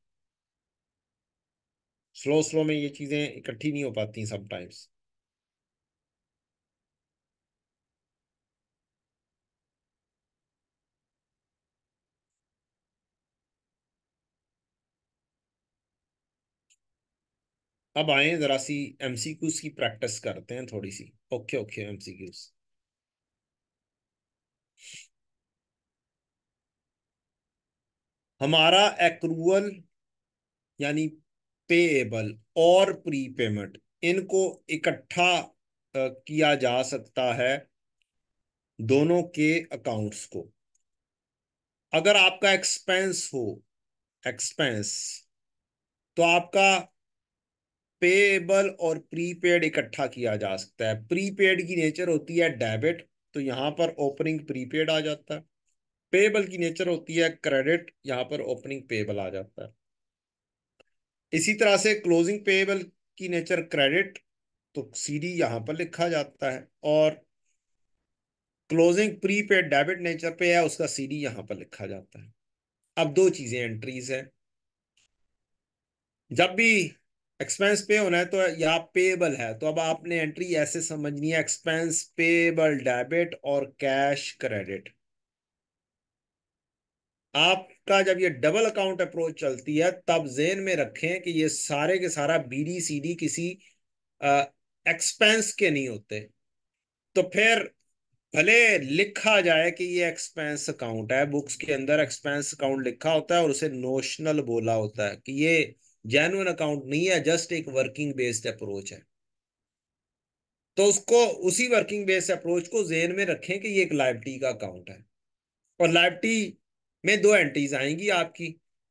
स्लो स्लो में ये चीजें इकट्ठी नहीं हो पाती समटाइम्स। अब आए जरा सी एमसीक्यूज की प्रैक्टिस करते हैं थोड़ी सी। Okay okay, MCQs. हमारा एक्रूअल यानी पेएबल और प्रीपेमेंट, इनको इकट्ठा किया जा सकता है दोनों के अकाउंट्स को। अगर आपका एक्सपेंस हो, एक्सपेंस, तो आपका पेएबल और प्रीपेड इकट्ठा किया जा सकता है। प्रीपेड की नेचर होती है डेबिट, तो यहां पर ओपनिंग प्रीपेड आ जाता है। पेएबल की नेचर होती है क्रेडिट, यहां पर ओपनिंग पेएबल आ जाता है। इसी तरह से क्लोजिंग पेएबल की नेचर क्रेडिट, तो सीडी यहां पर लिखा जाता है। और क्लोजिंग प्रीपेड डेबिट नेचर पे है, उसका सीडी यहां पर लिखा जाता है। अब दो चीजें एंट्रीज है। जब भी एक्सपेंस पे होना है तो या पेबल है, तो अब आपने एंट्री ऐसे समझनी है, एक्सपेंस पेबल डेबिट और कैश क्रेडिट। आपका जब ये डबल अकाउंट अप्रोच चलती है, तब जेन में रखें कि ये सारे के सारा बीडी सीडी किसी एक्सपेंस के नहीं होते। तो फिर भले लिखा जाए कि ये एक्सपेंस अकाउंट है, बुक्स के अंदर एक्सपेंस अकाउंट लिखा होता है और उसे नोशनल बोला होता है कि ये जेन्युइन अकाउंट नहीं है, जस्ट एक वर्किंग बेस्ड अप्रोच है। तो उसको, उसी वर्किंग बेस्ड अप्रोच को जेन में रखें कि ये एक लायबिलिटी का अकाउंट है। और लायबिलिटी में दो एंट्रीज आएंगी आपकी।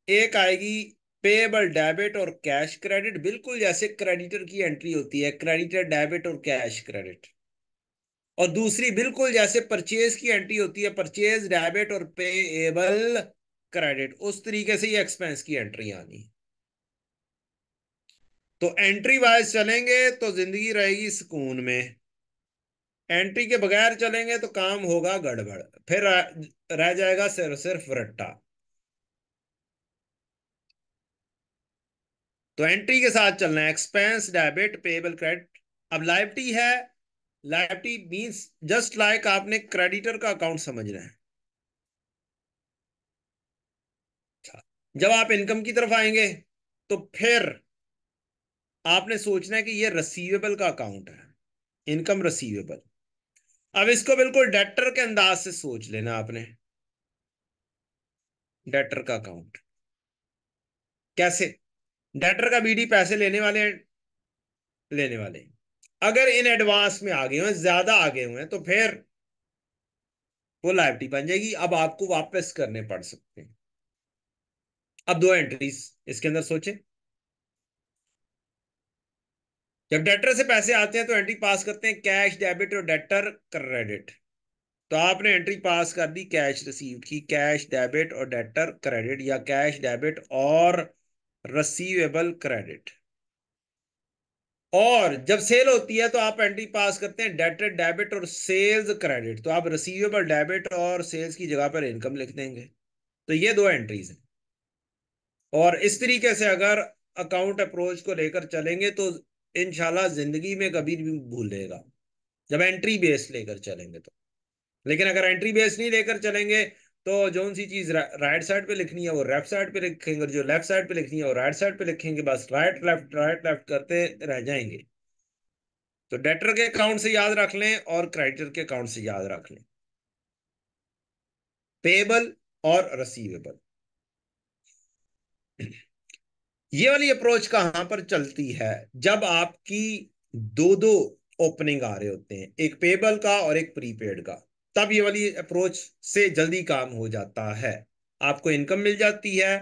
एक आएगी पेएबल डेबिट और कैश क्रेडिट, बिल्कुल जैसे क्रेडिटर की एंट्री होती है, क्रेडिटर डेबिट और कैश क्रेडिट। और दूसरी बिल्कुल जैसे परचेज की एंट्री होती है, परचेज डेबिट और पेएबल क्रेडिट, उस तरीके से ये एक्सपेंस की एंट्री आनी। तो एंट्री वाइज चलेंगे तो जिंदगी रहेगी सुकून में। एंट्री के बगैर चलेंगे तो काम होगा गड़बड़, फिर रह जाएगा सिर्फ सिर्फ रट्टा। तो एंट्री के साथ चलना है, एक्सपेंस डेबिट पेबल क्रेडिट। अब लायबिलिटी है, लायबिलिटी मींस जस्ट लाइक आपने क्रेडिटर का अकाउंट समझना है। अच्छा, जब आप इनकम की तरफ आएंगे तो फिर आपने सोचना है कि ये रसीवेबल का अकाउंट है, इनकम रसीवेबल। अब इसको बिल्कुल डेटर के अंदाज से सोच लेना आपने। डेटर का अकाउंट कैसे? डेटर का बीडी पैसे लेने वाले हैं, लेने वाले अगर इन एडवांस में आ गए हैं, ज्यादा आ गए हुए हैं, तो फिर वो लायबिलिटी बन जाएगी। अब आपको वापस करने पड़ सकते हैं। अब दो एंट्रीज इसके अंदर सोचे। जब डेटर से पैसे आते हैं तो एंट्री पास करते हैं कैश डेबिट और डेटर क्रेडिट। तो आपने एंट्री पास कर दी कैश रिसीव की, कैश डेबिट और डेटर क्रेडिट, या कैश डेबिट और रसीवेबल क्रेडिट। और जब सेल होती है तो आप एंट्री पास करते हैं डेटर डेबिट और सेल्स क्रेडिट। तो आप रिसीवेबल डेबिट और सेल्स की जगह पर इनकम लिख देंगे। तो ये दो एंट्रीज हैं। और इस तरीके से अगर अकाउंट अप्रोच को लेकर चलेंगे तो इंशाल्लाह जिंदगी में कभी भी भूलेगा, जब एंट्री बेस लेकर चलेंगे तो। लेकिन अगर एंट्री बेस नहीं लेकर चलेंगे तो जो सी चीज राइट साइड पे लिखनी है वो लेफ्ट साइड पे लिखेंगे, और जो लेफ्ट साइड पे लिखनी है वो राइट साइड पे लिखेंगे, बस राइट लेफ्ट करते रह जाएंगे। तो डेटर के अकाउंट से याद रख लें और क्रेडिटर के अकाउंट से याद रख लें, पेबल और रसीवेबल। ये वाली अप्रोच कहां पर चलती है? जब आपकी दो दो ओपनिंग आ रहे होते हैं, एक पेबल का और एक प्रीपेड का, तब ये वाली अप्रोच से जल्दी काम हो जाता है। आपको इनकम मिल जाती है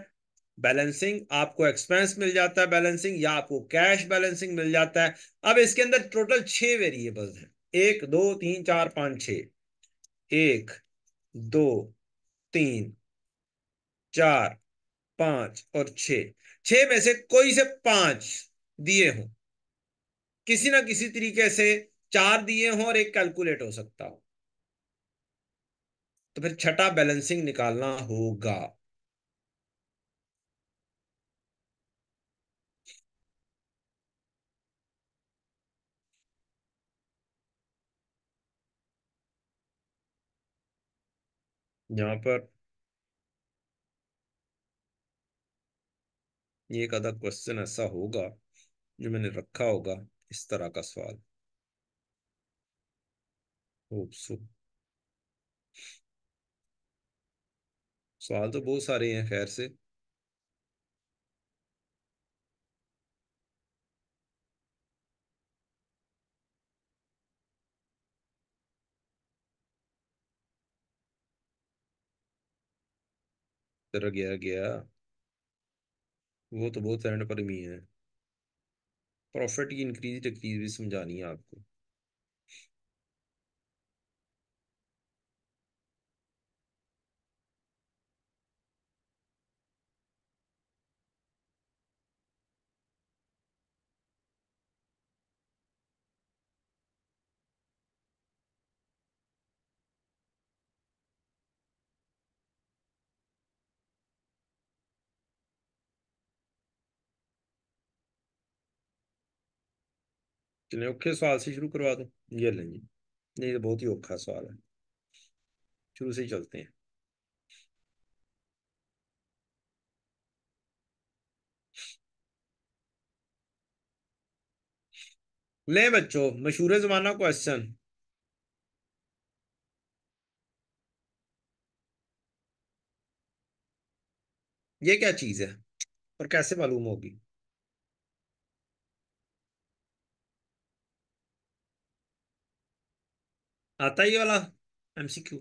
बैलेंसिंग, आपको एक्सपेंस मिल जाता है बैलेंसिंग, या आपको कैश बैलेंसिंग मिल जाता है। अब इसके अंदर टोटल 6 वेरिएबल्स हैं, 1 2 3 4 5 6। 1 2 3 4 5 और 6, 6 में से कोई से 5 दिए हों, किसी ना किसी तरीके से 4 दिए हों और एक कैलकुलेट हो सकता हो, तो फिर छठा बैलेंसिंग निकालना होगा। यहां पर ये एक आधा क्वेश्चन ऐसा होगा जो मैंने रखा होगा, इस तरह का सवाल। Hope so. सवाल तो बहुत सारे हैं खैर से। तेरा गया गया, वो तो बहुत एंड पर भी है। प्रॉफिट की इंक्रीज डिक्रीज भी समझानी है आपको। चलिए औखे सवाल से शुरू करवा दूं। ये लें जी, नहीं तो बहुत ही औखा सवाल है, शुरू से ही चलते हैं। ले बच्चों, मशहूर जमाना क्वेश्चन। ये क्या चीज है और कैसे मालूम होगी? आता ही ये वाला एमसीक्यू?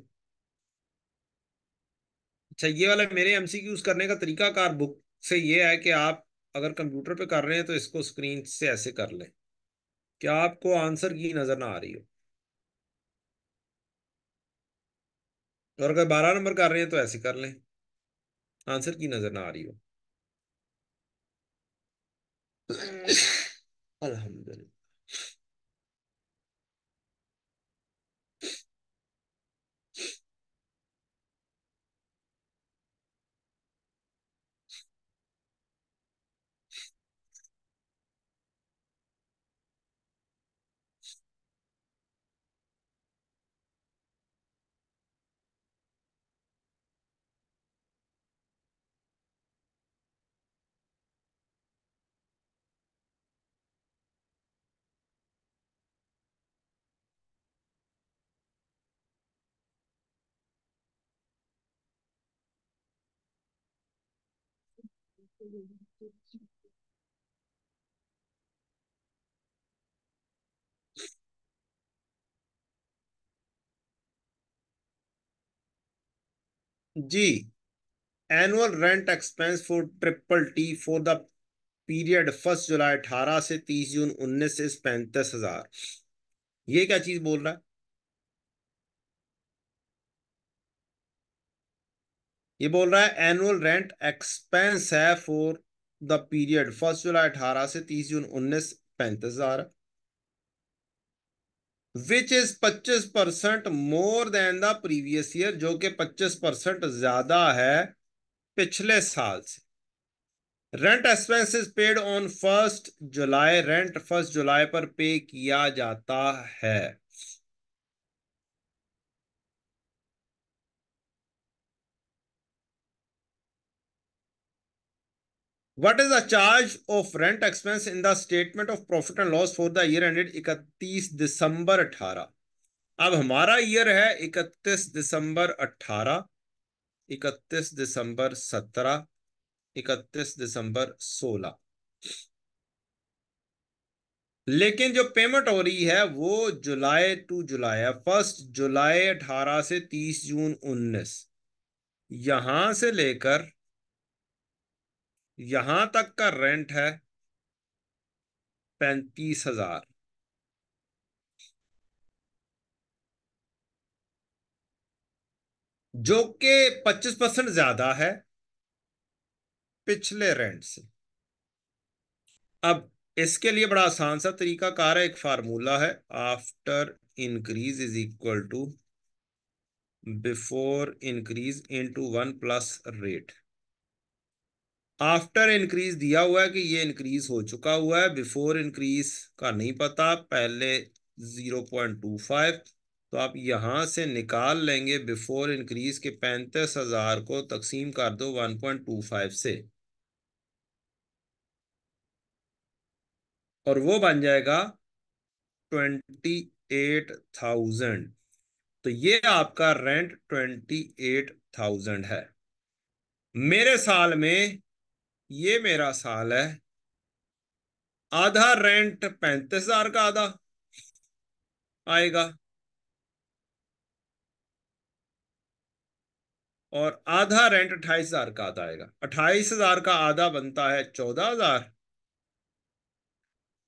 अच्छा, ये वाला मेरे एमसीक्यूज करने का तरीका कार बुक से ये है कि आप अगर कंप्यूटर पे कर रहे हैं तो इसको स्क्रीन से ऐसे कर लें, क्या आपको आंसर की नजर ना आ रही हो, और अगर 12 नंबर कर रहे हैं तो ऐसे कर लें, आंसर की नजर ना आ रही हो। अल्हम्दुलिल्लाह। जी, annual rent expense for triple T for the period 1 July 2018 से 30 जून 2019 से 35,000। ये क्या चीज बोल रहा है? ये बोल रहा है एनुअल रेंट एक्सपेंस है फॉर द पीरियड 1 जुलाई 2018 से 30 जून 2019, 35,000, which is 25% more than the previous year, जो कि 25% ज्यादा है पिछले साल से। Rent expenses paid on 1 July, rent 1 जुलाई पर पे किया जाता है। What is the charge of rent expense in the statement of profit and loss for the year ended 31 दिसंबर 18। अब हमारा ईयर है 31 दिसंबर 18, 31 दिसंबर 17, 31 दिसंबर 16। लेकिन जो पेमेंट हो रही है वो जुलाई टू जुलाई है, 1 जुलाई 18 से 30 जून 19। यहां से लेकर यहां तक का रेंट है 35,000, जो कि 25% ज्यादा है पिछले रेंट से। अब इसके लिए बड़ा आसान सा तरीका कार है, एक फार्मूला है, after increase is equal to before increase into 1 plus rate. After increase दिया हुआ है कि ये इंक्रीज हो चुका हुआ है, बिफोर इंक्रीज का नहीं पता, पहले 0.25। तो आप यहां से निकाल लेंगे बिफोर इंक्रीज के 35,000 को तकसीम कर दो 1.25 से, और वो बन जाएगा 28,000। तो ये आपका रेंट 28,000 है। मेरे साल में, ये मेरा साल है, आधा रेंट 35,000 का आधा आएगा, और आधा रेंट 28,000 का आधा आएगा। 28,000 का आधा बनता है 14,000,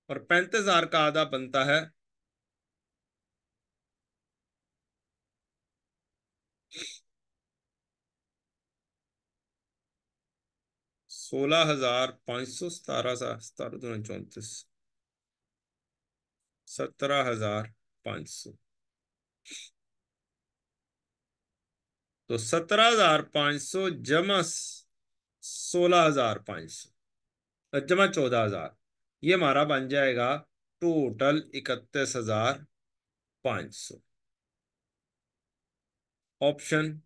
और 35,000 का आधा बनता है 16,500। 17 17,500। तो 17,500 जमा 16,500 जमा 14,000, ये हमारा बन जाएगा total 31,500। Option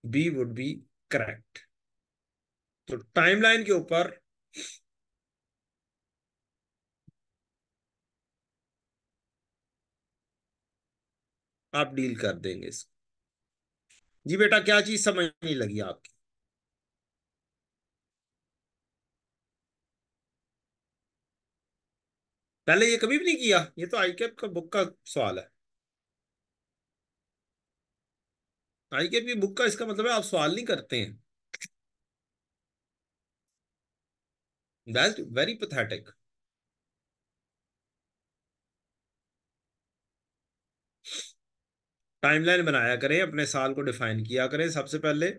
B would be correct. तो टाइमलाइन के ऊपर आप डील कर देंगे इसको। जी बेटा, क्या चीज समझ नहीं लगी आपकी? पहले ये कभी भी नहीं किया? ये तो आईकेप का बुक का सवाल है। आईकेप की बुक का इसका मतलब है आप सवाल नहीं करते हैं। That's very pathetic. टाइमलाइन बनाया करें, अपने साल को डिफाइन किया करें सबसे पहले,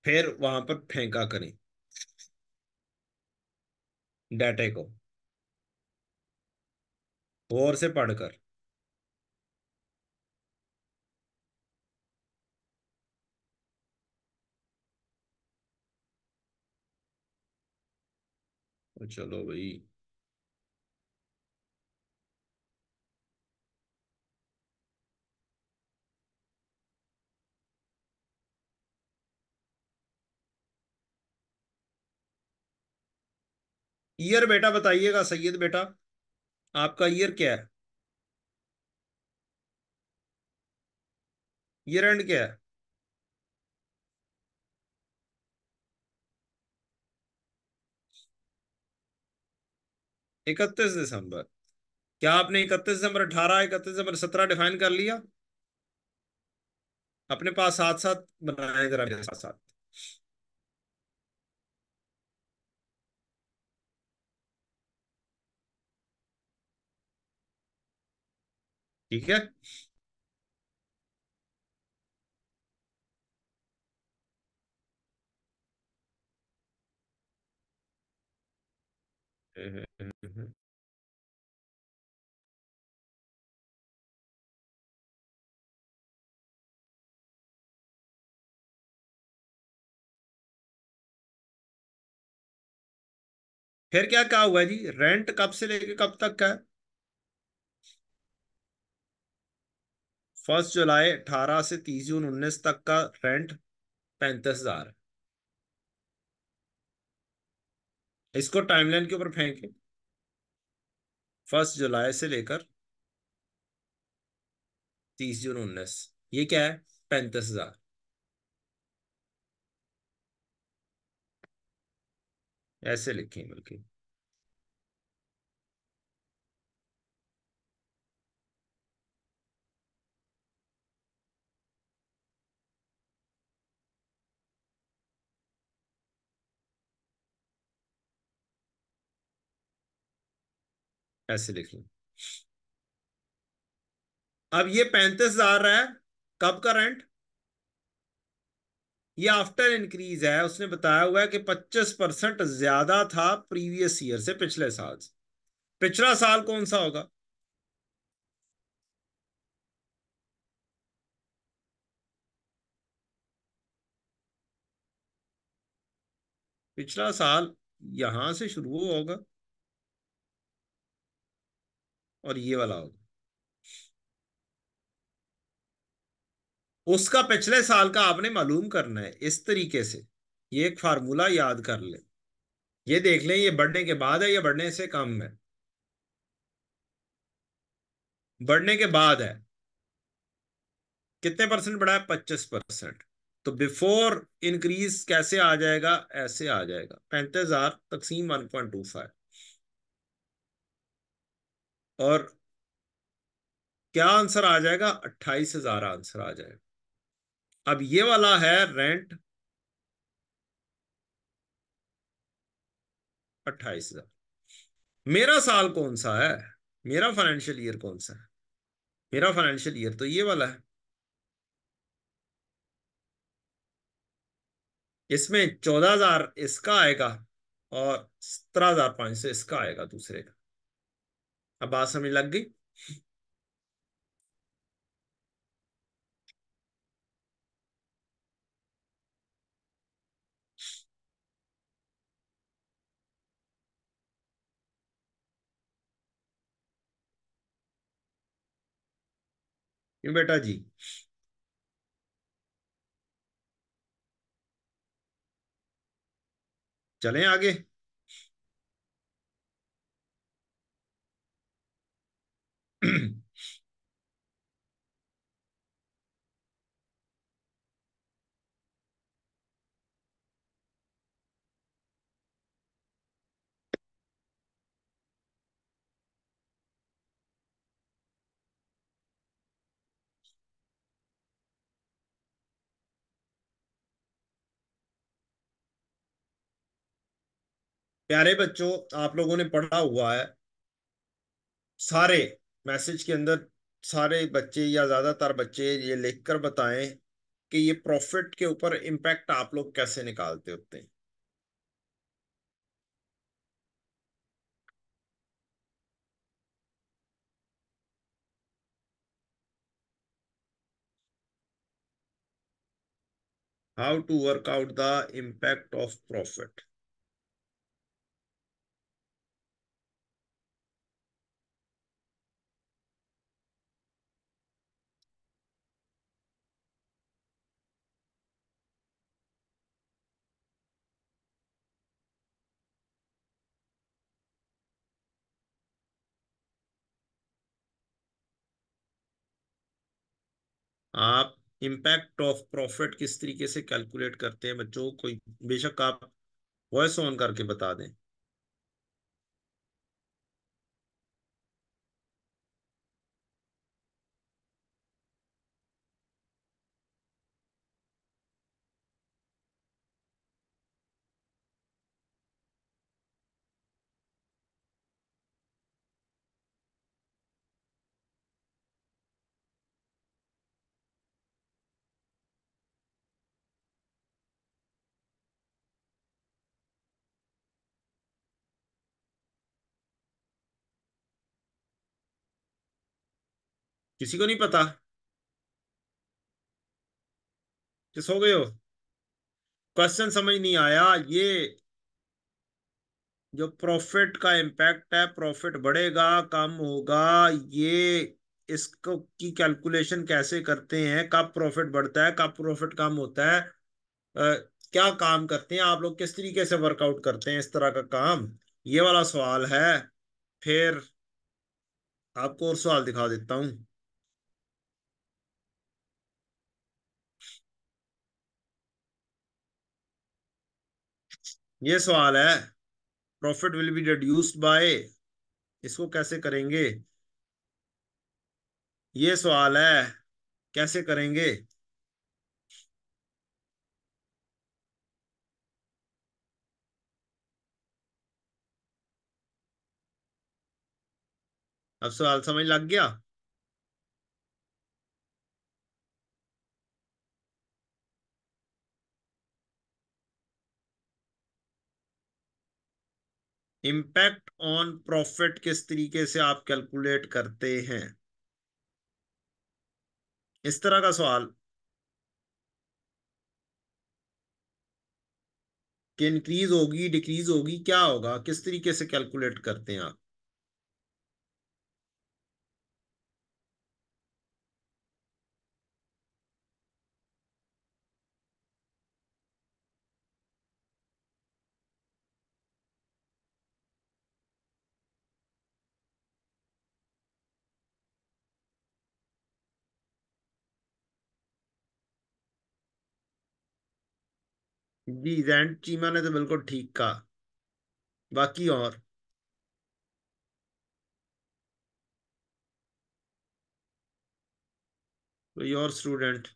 फिर वहां पर फेंका करें डाटे को गौर से पढ़कर। तो चलो भाई। ईयर बेटा बताइएगा सैयद बेटा, आपका ईयर क्या है? ईयर एंड क्या है? 31 दिसंबर। क्या आपने 31 दिसंबर 18, 31 दिसंबर 17 डिफाइन कर लिया? अपने पास साथ साथ बनाए जरा मेरे साथ साथ। ठीक है। फिर क्या क्या हुआ जी? रेंट कब से लेके कब तक का है? 1 जुलाई 18 से 30 जून 19 तक का रेंट 35,000। इसको टाइमलाइन के ऊपर फेंके, 1 जुलाई से लेकर 30 जून 2019। ये क्या है? 35,000। ऐसे लिखें बल्कि, ऐसे लिख लें। अब ये 35,000 है, कब का रेंट? ये आफ्टर इंक्रीज है। उसने बताया हुआ है कि 25% ज्यादा था प्रीवियस ईयर से, पिछले साल से। पिछला साल कौन सा होगा? पिछला साल यहां से शुरू होगा और ये वाला होगा। उसका पिछले साल का आपने मालूम करना है इस तरीके से। ये एक फार्मूला याद कर ले। ये देख लें, ये बढ़ने के बाद है या बढ़ने से कम है? बढ़ने के बाद है। कितने परसेंट बढ़ा है? 25%। तो बिफोर इंक्रीज कैसे आ जाएगा? ऐसे आ जाएगा, 35,000 तकसीम 1.25। और क्या आंसर आ जाएगा? 28,000 आंसर आ जाएगा। अब ये वाला है रेंट, 28,000। मेरा साल कौन सा है? मेरा फाइनेंशियल ईयर कौन सा है? मेरा फाइनेंशियल ईयर तो ये वाला है। इसमें 14,000 इसका आएगा और 17,500 इसका आएगा दूसरे का। अब बात समझ लग गई? क्यों बेटा जी? चलें आगे। प्यारे बच्चों, आप लोगों ने पढ़ा हुआ है सारे मैसेज के अंदर। सारे बच्चे या ज्यादातर बच्चे ये लिखकर बताएं कि ये प्रॉफिट के ऊपर इम्पैक्ट आप लोग कैसे निकालते होते हैं। How to work out the impact of profit. आप इम्पैक्ट ऑफ प्रॉफिट किस तरीके से कैलकुलेट करते हैं बच्चों? कोई बेशक आप वॉइस ऑन करके बता दें। किसी को नहीं पता कि सो गए हो? क्वेश्चन समझ नहीं आया? ये जो प्रॉफिट का इम्पैक्ट है, प्रॉफिट बढ़ेगा कम होगा, ये इसको की कैलकुलेशन कैसे करते हैं? कब प्रॉफिट बढ़ता है, कब प्रॉफिट कम होता है? क्या काम करते हैं आप लोग, किस तरीके से वर्कआउट करते हैं इस तरह का काम, ये वाला सवाल है। फिर आपको और सवाल दिखा देता हूं। ये सवाल है, profit will be reduced by, इसको कैसे करेंगे? ये सवाल है, कैसे करेंगे? अब सवाल समझ लग गया? इम्पैक्ट ऑन प्रॉफिट किस तरीके से आप कैलकुलेट करते हैं, इस तरह का सवाल। कि इंक्रीज होगी, डिक्रीज होगी, क्या होगा, किस तरीके से कैलकुलेट करते हैं आप? जी, जैंट चीमा ने तो बिल्कुल ठीक कहा। बाकी और कोई और स्टूडेंट?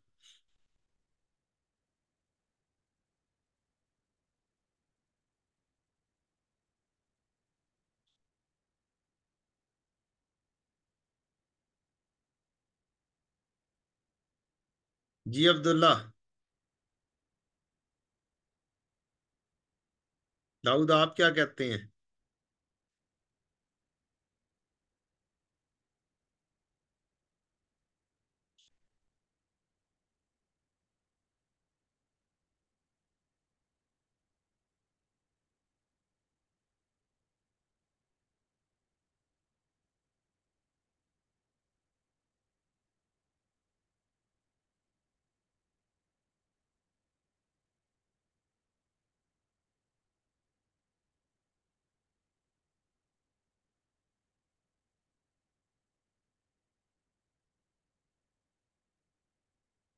जी अब्दुल्ला। दाऊद, आप क्या कहते हैं?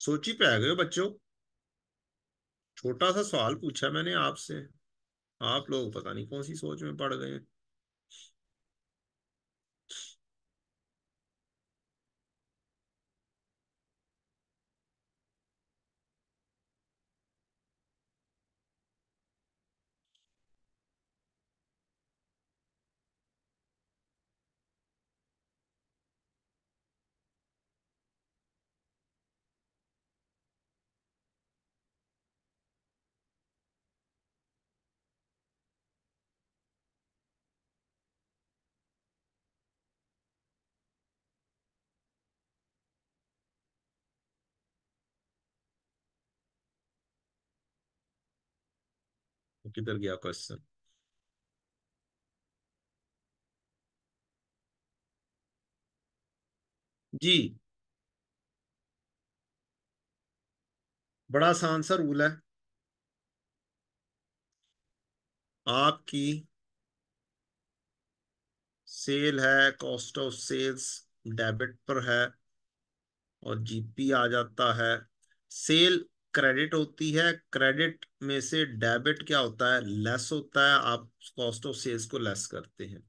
सोची पे आ गए हो बच्चों। छोटा सा सवाल पूछा मैंने आपसे, आप लोग पता नहीं कौन सी सोच में पड़ गए हैं। तो किधर गया क्वेश्चन? जी, बड़ा आसान सा रूल है। आपकी सेल है, कॉस्ट ऑफ सेल्स डेबिट पर है, और जीपी आ जाता है। सेल क्रेडिट होती है, क्रेडिट में से डेबिट क्या होता है, लेस होता है, आप कॉस्ट ऑफ सेल्स को लेस करते हैं।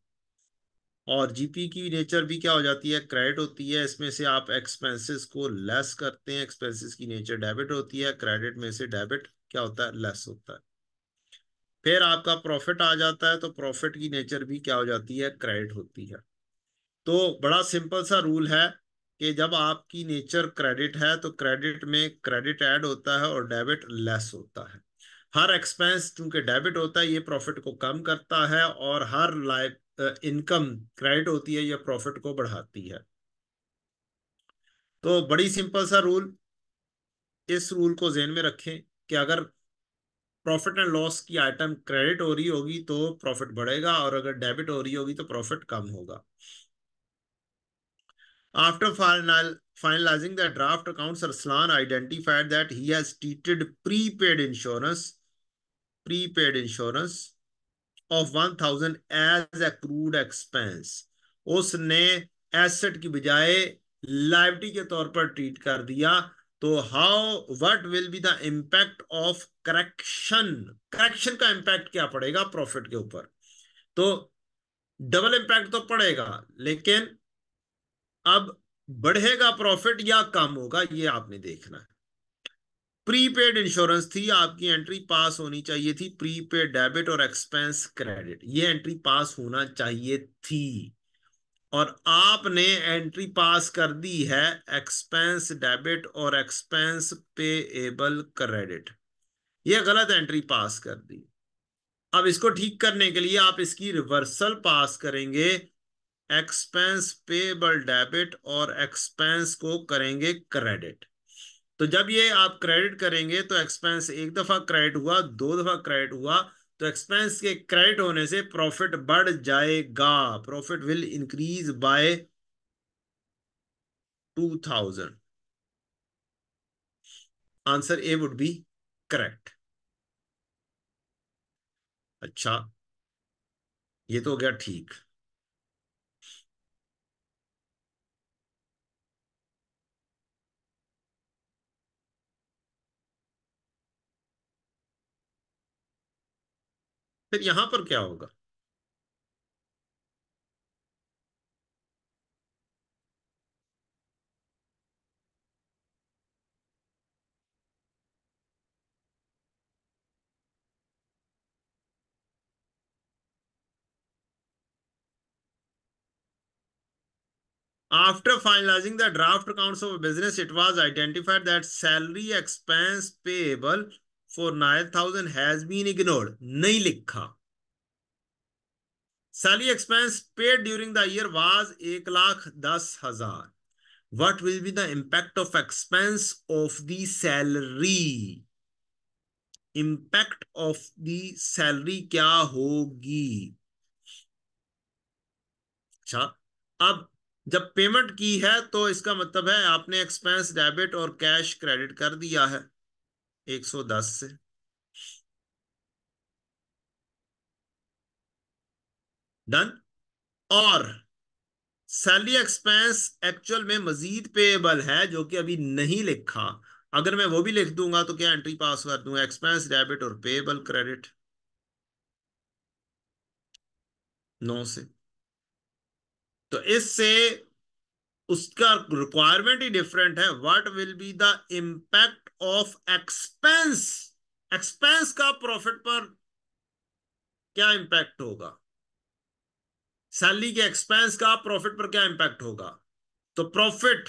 और जीपी की नेचर भी क्या हो जाती है, क्रेडिट होती है, इसमें से आप एक्सपेंसेस को लेस करते हैं, एक्सपेंसेस की नेचर डेबिट होती है, क्रेडिट में से डेबिट क्या होता है, लेस होता है। फिर आपका प्रॉफिट आ जाता है, तो प्रॉफिट की नेचर भी क्या हो जाती है, क्रेडिट होती है। तो बड़ा सिंपल सा रूल है कि जब आपकी नेचर क्रेडिट है तो क्रेडिट में क्रेडिट ऐड होता है और डेबिट लेस होता है। हर एक्सपेंस चूंकि डेबिट होता है, ये प्रॉफिट को कम करता है, और हर लाइफ इनकम क्रेडिट होती है, ये प्रॉफिट को बढ़ाती है। तो बड़ी सिंपल सा रूल, इस रूल को ध्यान में रखें कि अगर प्रॉफिट एंड लॉस की आइटम क्रेडिट हो रही होगी तो प्रॉफिट बढ़ेगा, और अगर डेबिट हो रही होगी तो प्रॉफिट कम होगा। After final finalizing the draft accounts, Arslan identified that he has treated prepaid insurance of 1000 as accrued expense. उसने एसेट की बजाय लायबिलिटी के तौर पर ट्रीट कर दिया। तो how what will be the impact of correction? Correction का इम्पैक्ट क्या पड़ेगा प्रॉफिट के ऊपर? तो डबल इम्पैक्ट तो पड़ेगा, लेकिन अब बढ़ेगा प्रॉफिट या कम होगा, ये आपने देखना है। प्रीपेड इंश्योरेंस थी, आपकी एंट्री पास होनी चाहिए थी प्रीपेड डेबिट और एक्सपेंस क्रेडिट, ये एंट्री पास होना चाहिए थी, और आपने एंट्री पास कर दी है एक्सपेंस डेबिट और एक्सपेंस पेएबल क्रेडिट, ये गलत एंट्री पास कर दी। अब इसको ठीक करने के लिए आप इसकी रिवर्सल पास करेंगे, एक्सपेंस पेएबल डेबिट और एक्सपेंस को करेंगे क्रेडिट। तो जब ये आप क्रेडिट करेंगे तो एक्सपेंस एक दफा क्रेडिट हुआ, दो दफा क्रेडिट हुआ, तो एक्सपेंस के क्रेडिट होने से प्रॉफिट बढ़ जाएगा, profit will increase by 2000। Answer A would be correct. अच्छा, ये तो हो गया ठीक। फिर यहां पर क्या होगा? After finalizing the draft accounts of a business, it was identified that salary expense payable for 9000 has been ignored. नहीं लिखा। Salary expense paid during the year was 1,10,000. What will be the impact of expense of the salary? Impact of the salary क्या होगी? अच्छा, अब जब payment की है तो इसका मतलब है आपने एक्सपेंस डेबिट और कैश क्रेडिट कर दिया है 110 से। डन। और सैलरी एक्सपेंस एक्चुअल में मजीद पेएबल है जो कि अभी नहीं लिखा, अगर मैं वो भी लिख दूंगा तो क्या एंट्री पास कर दूंगा? एक्सपेंस डेबिट और पेएबल क्रेडिट 9 से। तो इससे उसका रिक्वायरमेंट ही डिफरेंट है। What will be the impact of expense? Expense का प्रॉफिट पर क्या इंपैक्ट होगा? सैलरी के एक्सपेंस का प्रॉफिट पर क्या इंपैक्ट होगा? तो प्रॉफिट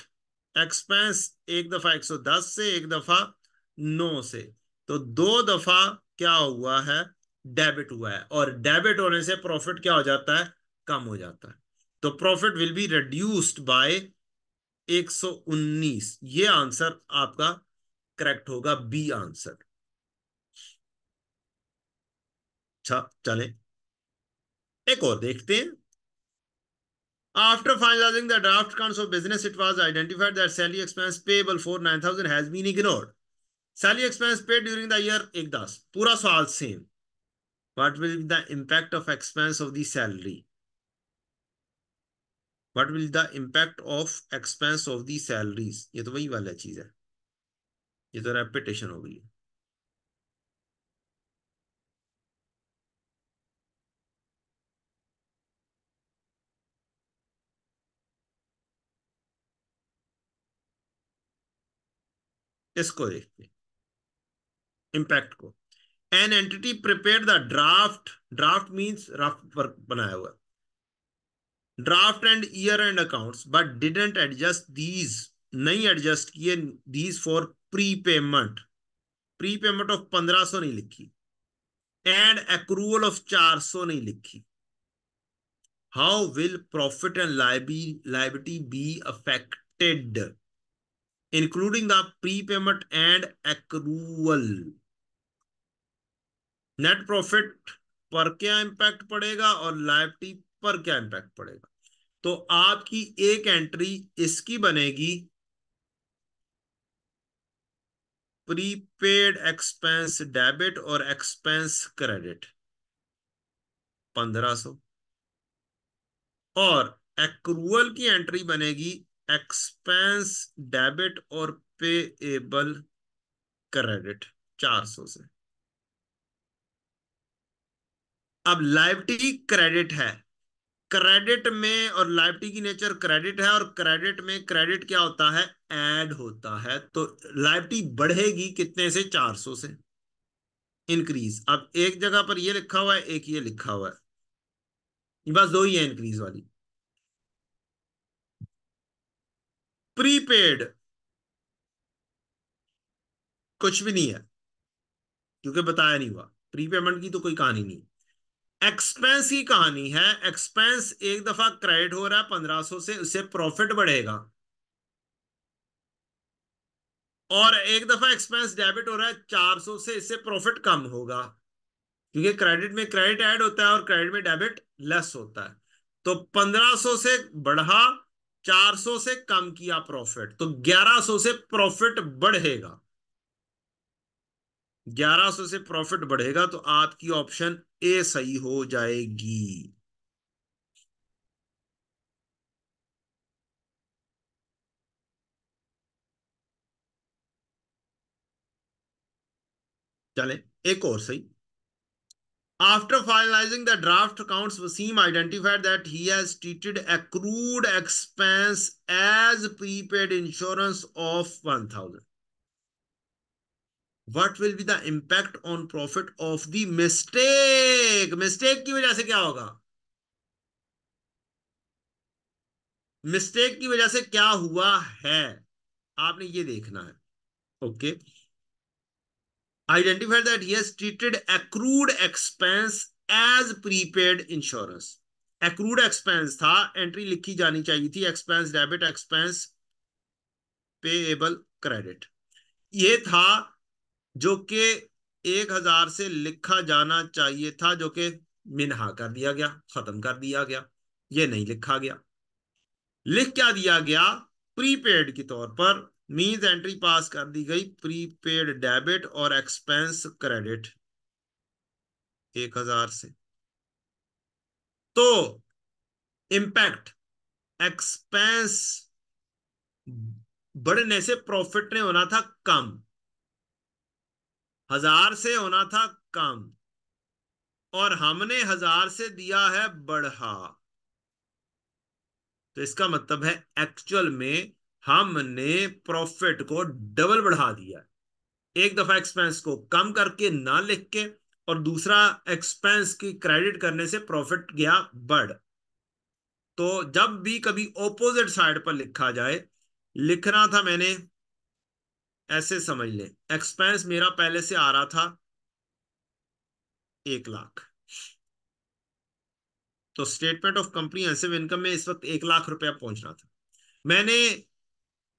एक्सपेंस एक दफा 110 से, एक दफा 9 से, तो दो दफा क्या हुआ है? डेबिट हुआ है, और डेबिट होने से प्रॉफिट क्या हो जाता है? कम हो जाता है। तो profit will be reduced by 119। ये आंसर आपका करेक्ट होगा, बी आंसर। अच्छा, चलें एक और देखते हैं। After finalizing the draft accounts of business, it was identified that salary expense payable for 9000 has been ignored. Salary expense paid during the year 1,10,000, पूरा सवाल same. What will be the impact of expense of the salary? What will be the impact of expense of the salaries? ये तो वही वाला चीज है, ये तो रेपिटेशन हो गई। इसको देखते हैं इम्पैक्ट को। An entity prepare the draft, draft means rough work बनाया हुआ, draft and year and accounts, but didn't adjust these, नहीं एडजस्ट किए these for pre payment. Pre payment of 1500 नहीं लिखी, एंड एक्रूवल ऑफ 400 नहीं लिखी। How will profit and liability be affected, including the pre payment and accrual? Net profit पर क्या impact पड़ेगा और लायबिलिटी पर क्या इंपैक्ट पड़ेगा? तो आपकी एक एंट्री इसकी बनेगी प्रीपेड एक्सपेंस डेबिट और एक्सपेंस क्रेडिट 1500, और एक्रूअल की एंट्री बनेगी एक्सपेंस डेबिट और पेएबल क्रेडिट 400 से। अब लायबिलिटी क्रेडिट है, क्रेडिट में, और लायबिलिटी की नेचर क्रेडिट है, और क्रेडिट में क्रेडिट क्या होता है, ऐड होता है, तो लायबिलिटी बढ़ेगी कितने से, 400 से, इंक्रीज। अब एक जगह पर ये लिखा हुआ है, एक ये लिखा हुआ है, ये बस दो ही है इंक्रीज वाली। प्रीपेड कुछ भी नहीं है, क्योंकि बताया नहीं हुआ, प्रीपेमेंट की तो कोई कहानी नहीं। एक्सपेंस की कहानी है, एक्सपेंस एक दफा क्रेडिट हो रहा है 1500 से, उससे प्रॉफिट बढ़ेगा, और एक दफा एक्सपेंस डेबिट हो रहा है 400 से, इससे प्रॉफिट कम होगा, क्योंकि क्रेडिट में क्रेडिट ऐड होता है और क्रेडिट में डेबिट लेस होता है। तो 1500 से बढ़ा, 400 से कम किया प्रॉफिट, तो 1100 से प्रॉफिट बढ़ेगा, 1100 से प्रॉफिट बढ़ेगा, तो आपकी ऑप्शन ए सही हो जाएगी। चले एक और सही। After finalizing the draft accounts, Wasim identified that he has treated accrued expense as prepaid insurance of 1000. What will be the impact on profit of the mistake? Mistake की वजह से क्या होगा, मिस्टेक की वजह से क्या हुआ है, आपने ये देखना है। Okay, identified that he has treated accrued expense as prepaid insurance। Accrued expense था, एंट्री लिखी जानी चाहिए थी expense debit, expense payable credit, ये था जो कि 1000 से लिखा जाना चाहिए था, जो कि मिनहा कर दिया गया, खत्म कर दिया गया, ये नहीं लिखा गया। लिख क्या दिया गया, प्रीपेड के तौर पर, मीन्स एंट्री पास कर दी गई प्रीपेड डेबिट और एक्सपेंस क्रेडिट 1000 से। तो इंपैक्ट, एक्सपेंस बढ़ने से प्रॉफिट ने होना था कम, 1000 से होना था कम, और हमने 1000 से दिया है बढ़ा, तो इसका मतलब है एक्चुअल में हमने प्रॉफिट को डबल बढ़ा दिया, एक दफा एक्सपेंस को कम करके ना लिख के, और दूसरा एक्सपेंस की क्रेडिट करने से प्रॉफिट गया बढ़। तो जब भी कभी ऑपोजिट साइड पर लिखा जाए, लिखना था मैंने ऐसे, समझ ले, एक्सपेंस मेरा पहले से आ रहा था 1 लाख, तो स्टेटमेंट ऑफ कंप्रीहेंसिव इनकम में इस वक्त 1 लाख रुपया पहुंचना था, मैंने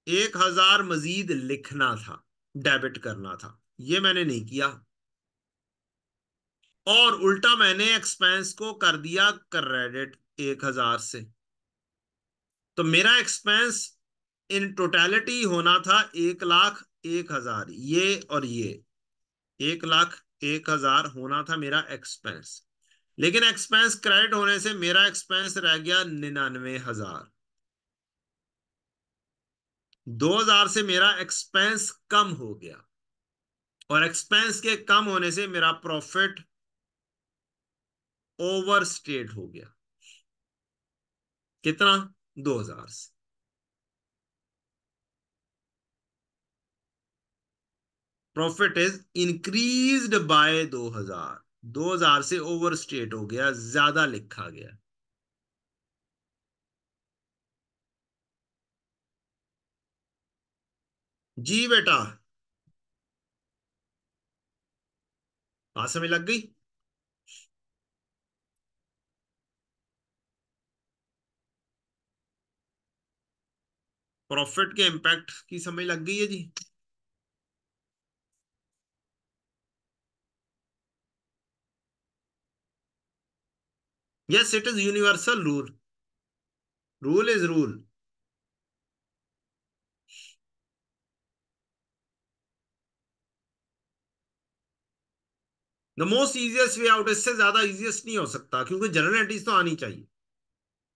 1000 मजीद लिखना था, डेबिट करना था, ये मैंने नहीं किया, और उल्टा मैंने एक्सपेंस को कर दिया क्रेडिट 1000 से, तो मेरा एक्सपेंस इन टोटलिटी होना था 1 लाख 1000, ये और ये 1 लाख 1000 होना था मेरा एक्सपेंस, लेकिन एक्सपेंस क्रेडिट होने से मेरा एक्सपेंस रह गया 99,000, 2000 से मेरा एक्सपेंस कम हो गया, और एक्सपेंस के कम होने से मेरा प्रॉफिट ओवर स्टेट हो गया, कितना, 2000 से। प्रॉफिट इज इंक्रीज्ड बाय 2000, 2000 से ओवर स्टेट हो गया, ज्यादा लिखा गया। जी बेटा, बात समझ लग गई। प्रॉफिट के इंपैक्ट की समझ लग गई है जी। Yes, it is universal rule, rule is rule. The most easiest way out, इससे ज्यादा इजिएस्ट नहीं हो सकता, क्योंकि जर्नल एंट्रीज तो आनी चाहिए।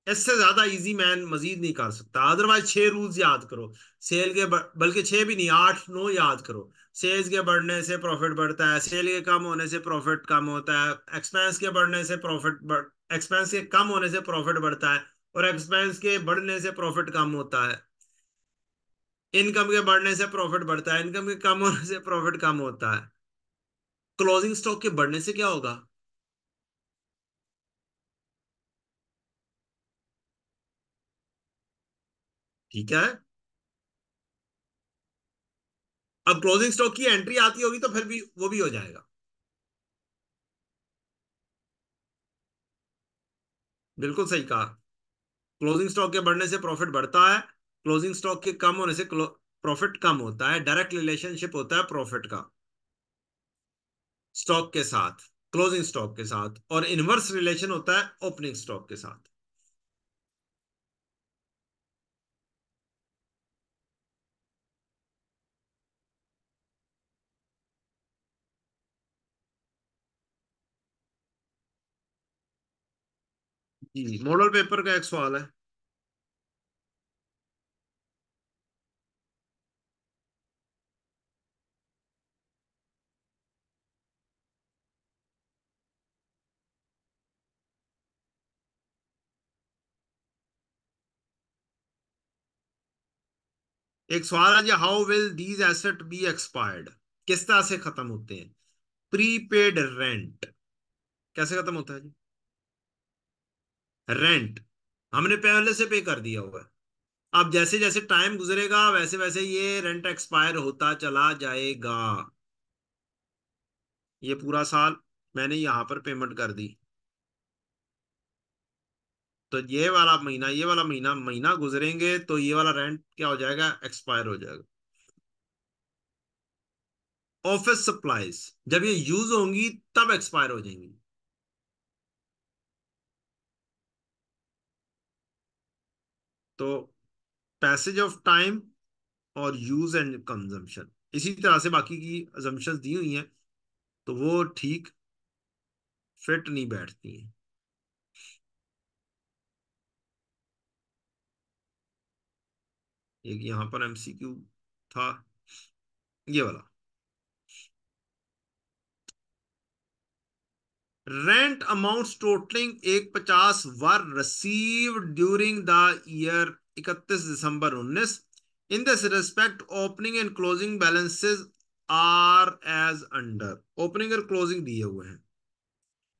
इससे ज्यादा इजी मैन मजीद नहीं कर सकता। अदरवाइज 6 रूल्स याद करो सेल के, बल्कि छह भी नहीं, 8 9 याद करो। सेल्स के बढ़ने से प्रॉफिट बढ़ता है, सेल के कम होने से प्रॉफिट कम होता है, एक्सपेंस के बढ़ने से एक्सपेंस के कम होने से प्रॉफिट बढ़ता है, और एक्सपेंस के बढ़ने से प्रॉफिट कम होता है। इनकम के बढ़ने से प्रॉफिट बढ़ता है, इनकम के कम होने से प्रॉफिट कम होता है। क्लोजिंग स्टॉक के बढ़ने से क्या होगा? ठीक है। अब क्लोजिंग स्टॉक की एंट्री आती होगी तो फिर भी वो भी हो जाएगा। बिल्कुल सही कहा। क्लोजिंग स्टॉक के बढ़ने से प्रॉफिट बढ़ता है, क्लोजिंग स्टॉक के कम होने से प्रॉफिट कम होता है। डायरेक्ट रिलेशनशिप होता है प्रॉफिट का स्टॉक के साथ, क्लोजिंग स्टॉक के साथ, और इनवर्स रिलेशन होता है ओपनिंग स्टॉक के साथ। जी, मॉडल पेपर का एक सवाल है। एक सवाल है जी, how will these asset be expired? किस तरह से खत्म होते हैं? Prepaid rent. कैसे खत्म होता है जी? रेंट हमने पहले से पे कर दिया हुआ है। अब जैसे जैसे टाइम गुजरेगा वैसे वैसे ये रेंट एक्सपायर होता चला जाएगा। ये पूरा साल मैंने यहां पर पेमेंट कर दी, तो ये वाला महीना महीना गुजरेंगे तो ये वाला रेंट क्या हो जाएगा? एक्सपायर हो जाएगा। ऑफिस सप्लाईज जब ये यूज होंगी तब एक्सपायर हो जाएंगी। तो पैसेज ऑफ टाइम और यूज एंड कंजम्पशन, इसी तरह से बाकी की अजम्पशंस दी हुई हैं, तो वो ठीक फिट नहीं बैठती हैं। एक यहां पर एमसीक्यू था, ये वाला। Rent amounts totalling 150 were received during the year 31 December 19। In this respect opening and closing balances are as under. Opening और क्लोजिंग दिए हुए हैं।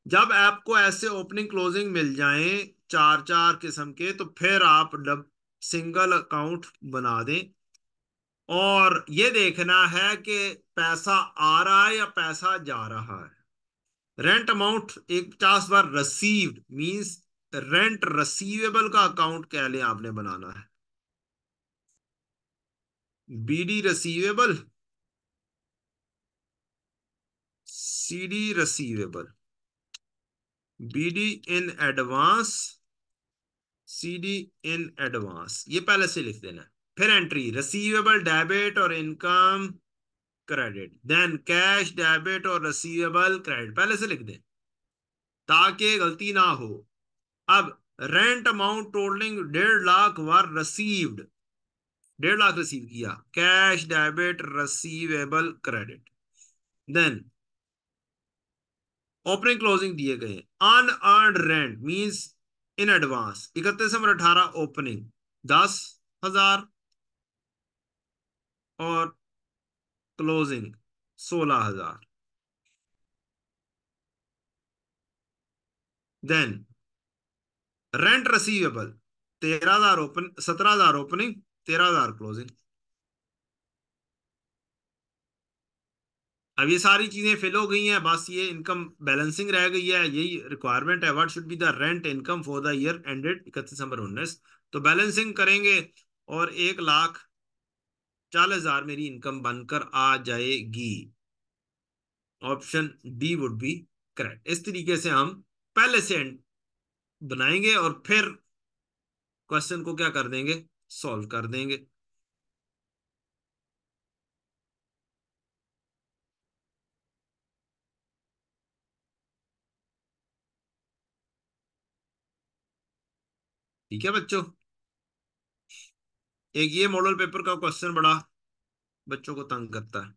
जब आपको ऐसे ओपनिंग क्लोजिंग मिल जाएं चार चार किस्म के, तो फिर आप डब सिंगल अकाउंट बना दें, और ये देखना है कि पैसा आ रहा है या पैसा जा रहा है। Rent amount 150 were received means rent receivable का अकाउंट कह लें आपने बनाना है। BD receivable, CD receivable, BD in advance, CD in advance, ये पहले से लिख देना है। फिर एंट्री रसीवेबल डेबिट और income credit, then cash debit और रसीवेबल क्रेडिट पहले से लिख दें ताकि गलती ना हो। अब rent amount totalling 1.5 lakh were received, 1.5 lakh receive किया, cash debit receivable credit. Then opening closing दिए गए। Unearned rent means in advance 31 number 18 opening 10,000 और closing 16,000। Then rent receivable 13,000 open, 17,000 opening, 13,000 closing. अब ये सारी चीजें फिल हो गई हैं, बस ये इनकम बैलेंसिंग रह गई है। यही रिक्वायरमेंट है, what should be the rent income for the year ended 31 number 19। तो बैलेंसिंग करेंगे और 1,40,000 मेरी इनकम बनकर आ जाएगी। Option D would be correct. इस तरीके से हम पहले से बनाएंगे और फिर क्वेश्चन को क्या कर देंगे? सॉल्व कर देंगे। ठीक है बच्चों। एक ये मॉडल पेपर का क्वेश्चन बड़ा बच्चों को तंग करता है।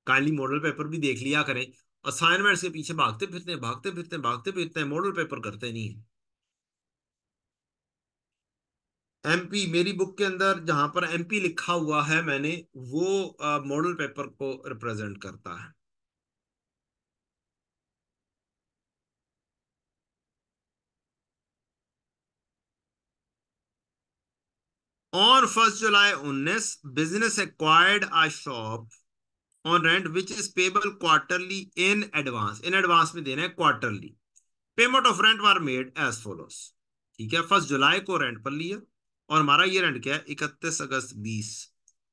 काइंडली मॉडल पेपर भी देख लिया करें। असाइनमेंट्स के पीछे भागते फिरते हैं, भागते फिरते हैं, भागते फिरते हैं, मॉडल पेपर करते नहीं है। एमपी मेरी बुक के अंदर जहां पर एमपी लिखा हुआ है मैंने, वो मॉडल पेपर को रिप्रेजेंट करता है। On 1 July 2019 business acquired a shop on rent which is payable quarterly in advance. In advance में देना है quarterly. Payment of rent were made as follows. ठीक है, 1 जुलाई को रेंट पर लिया और हमारा ये रेंट क्या है, 31 August 20।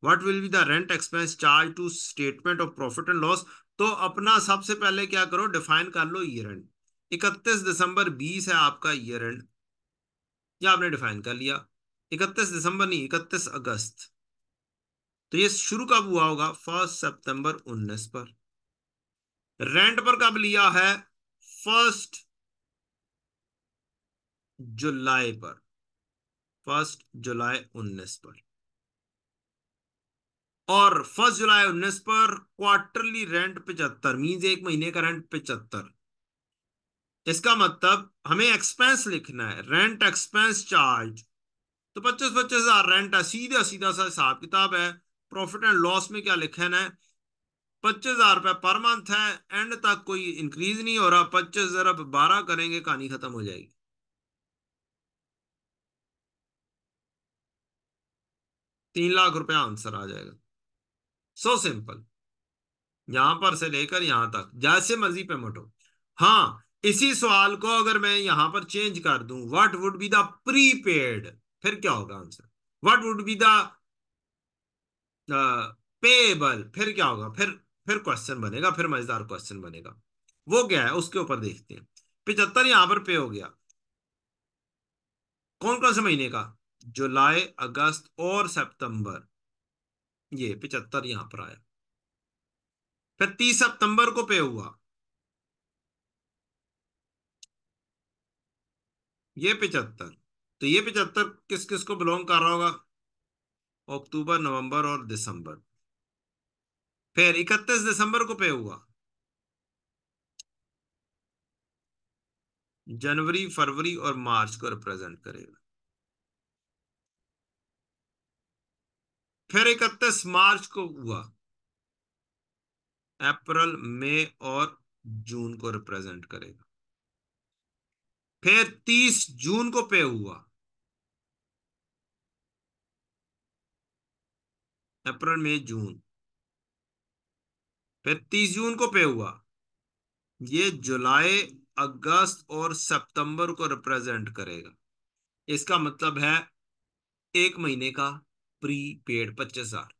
What will be the rent expense charge to statement of profit and loss. तो अपना सबसे पहले क्या करो, डिफाइन कर लो ईयर एंड। 31 दिसंबर 20 है आपका ईयर एंड, या आपने डिफाइन कर लिया। 31 दिसंबर नहीं, 31 अगस्त। तो ये शुरू कब हुआ होगा, 1 सितंबर 2019 पर। रेंट पर कब लिया है, 1 जुलाई पर। 1 जुलाई 2019 पर। और 1 जुलाई 2019 पर क्वार्टरली रेंट 75, मीन्स एक महीने का रेंट 75। इसका मतलब हमें एक्सपेंस लिखना है, रेंट एक्सपेंस चार्ज। तो 25-25 हजार रेंट है, सीधा सीधा सा हिसाब किताब है। प्रॉफिट एंड लॉस में क्या लिखना है, 25 हजार रुपये पर मंथ है। एंड तक कोई इंक्रीज नहीं हो रहा, 25 जरा 12 करेंगे, कहानी खत्म हो जाएगी। 3 लाख रुपया आंसर आ जाएगा। So simple. यहां पर से लेकर यहां तक जैसे मर्जी पेमेंट हो। हाँ, इसी सवाल को अगर मैं यहां पर चेंज कर दूं, what would be the prepaid, फिर क्या होगा answer. What would be the payable, फिर क्या होगा, फिर क्वेश्चन बनेगा, फिर मजेदार क्वेश्चन बनेगा। वो क्या है उसके ऊपर देखते हैं। 75 यहां पर पे हो गया, कौन कौन से महीने का, जुलाई अगस्त और सितंबर। ये 75 यहां पर आया। फिर 30 सितंबर को पे हुआ, ये 75। तो ये 75 किस किस को बिलोंग कर रहा होगा, अक्टूबर नवंबर और दिसंबर। फिर 31 दिसंबर को पे हुआ, जनवरी फरवरी और मार्च को रिप्रेजेंट करेगा। फिर 31 मार्च को हुआ, अप्रैल मई और जून को रिप्रेजेंट करेगा। फिर 30 जून को पे हुआ, अप्रैल मई जून। फिर 30 जून को पे हुआ, ये जुलाई अगस्त और सितंबर को रिप्रेजेंट करेगा। इसका मतलब है एक महीने का प्री पेड 25 हजार।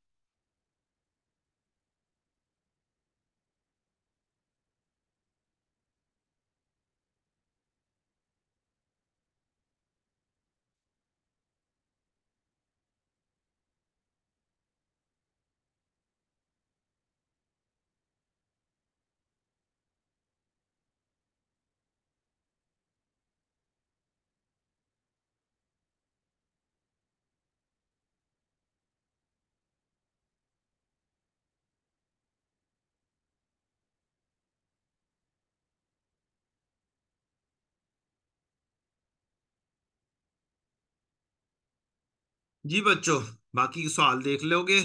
जी बच्चों, बाकी के सवाल देख लोगे।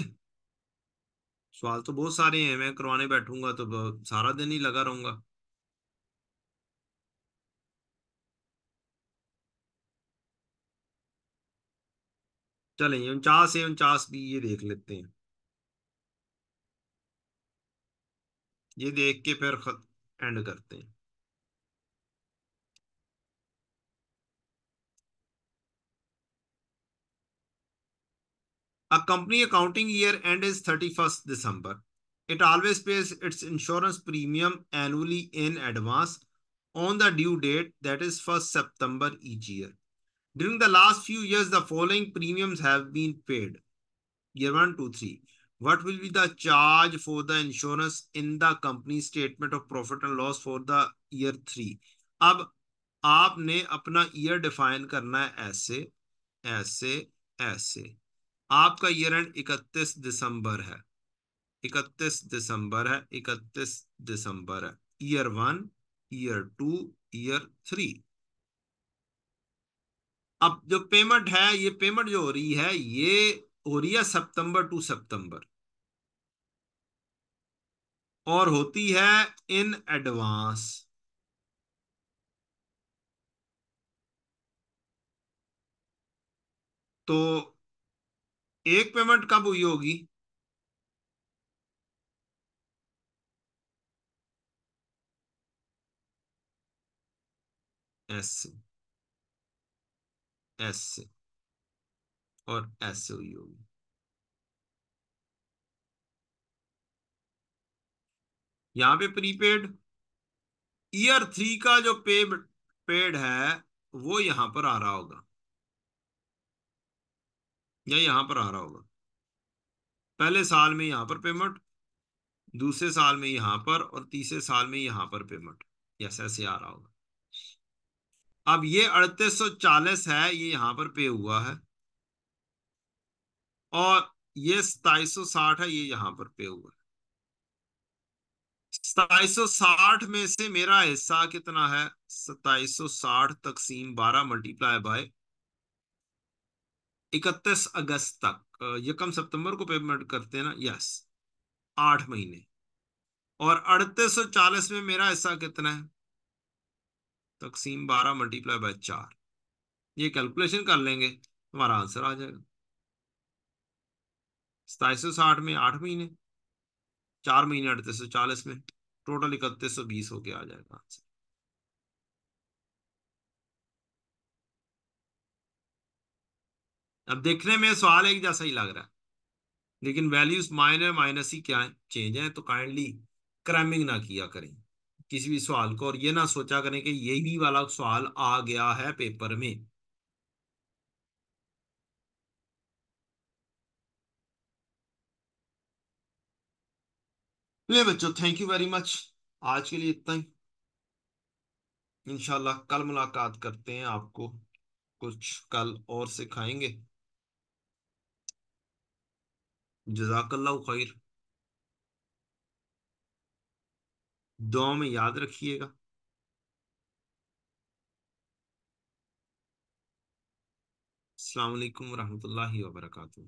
सवाल तो बहुत सारे हैं, मैं करवाने बैठूंगा तो सारा दिन ही लगा रहूंगा। चलें, 49 से 49 भी ये देख लेते हैं। ये देख के फिर खत एंड करते हैं। A company accounting year end is 31st December. It always pays its insurance premium annually in advance on the due date, that is 1st September each year. During the last few years, the following premiums have been paid. Year 1, 2, 3. What will be the charge for the insurance in the company statement of profit and loss for the year 3? अब आपने अपना year define करना है ऐसे, ऐसे, ऐसे। आपका year and 31 दिसंबर है, 31 दिसंबर है, 31 दिसंबर है। Year 1, year 2, year 3। अब जो पेमेंट है, ये पेमेंट जो हो रही है, ये हो रही है सितंबर टू सितंबर, और होती है इन एडवांस। तो एक पेमेंट कब हुई होगी? एस से, एस से, और एस से हुई होगी। यहां पे प्रीपेड, ईयर 3 का जो पेड है, वो यहां पर आ रहा होगा, या यहां पर आ रहा होगा। पहले साल में यहां पर पेमेंट, दूसरे साल में यहां पर, और तीसरे साल में यहां पर पेमेंट। यस, ऐसे आ रहा होगा। अब ये 3840 है, ये यहां पर पे हुआ है, और ये 2760 है, ये यहां पर पे हुआ है। 2760 में से मेरा हिस्सा कितना है? 2760 तकसीम 12 मल्टीप्लाई बाय 31 अगस्त तक, यकम सितंबर को पेमेंट करते हैं ना, यस, 8 महीने। और 3840 में मेरा हिस्सा कितना है? तकसीम 12 मल्टीप्लाई बाय 4। ये कैलकुलेशन कर लेंगे, तुम्हारा आंसर आ जाएगा। 2760 में 8 महीने, 4 महीने 3840 में, टोटल 3120 होके आ जाएगा आंसर। अब देखने में सवाल एक जैसा ही लग रहा है, लेकिन वैल्यूज माइनर माइनस ही क्या है, चेंज है। तो काइंडली क्रैमिंग ना किया करें किसी भी सवाल को, और ये ना सोचा करें कि यही वाला सवाल आ गया है पेपर में। ले बच्चों, थैंक यू वेरी मच। आज के लिए इतना ही। इंशाल्लाह कल मुलाकात करते हैं, आपको कुछ कल और सिखाएंगे। जजाकल्लाह खैर। दुआ में याद रखिएगा। अस्सलाम वालेकुम रहमतुल्लाहि व बरकातुहू।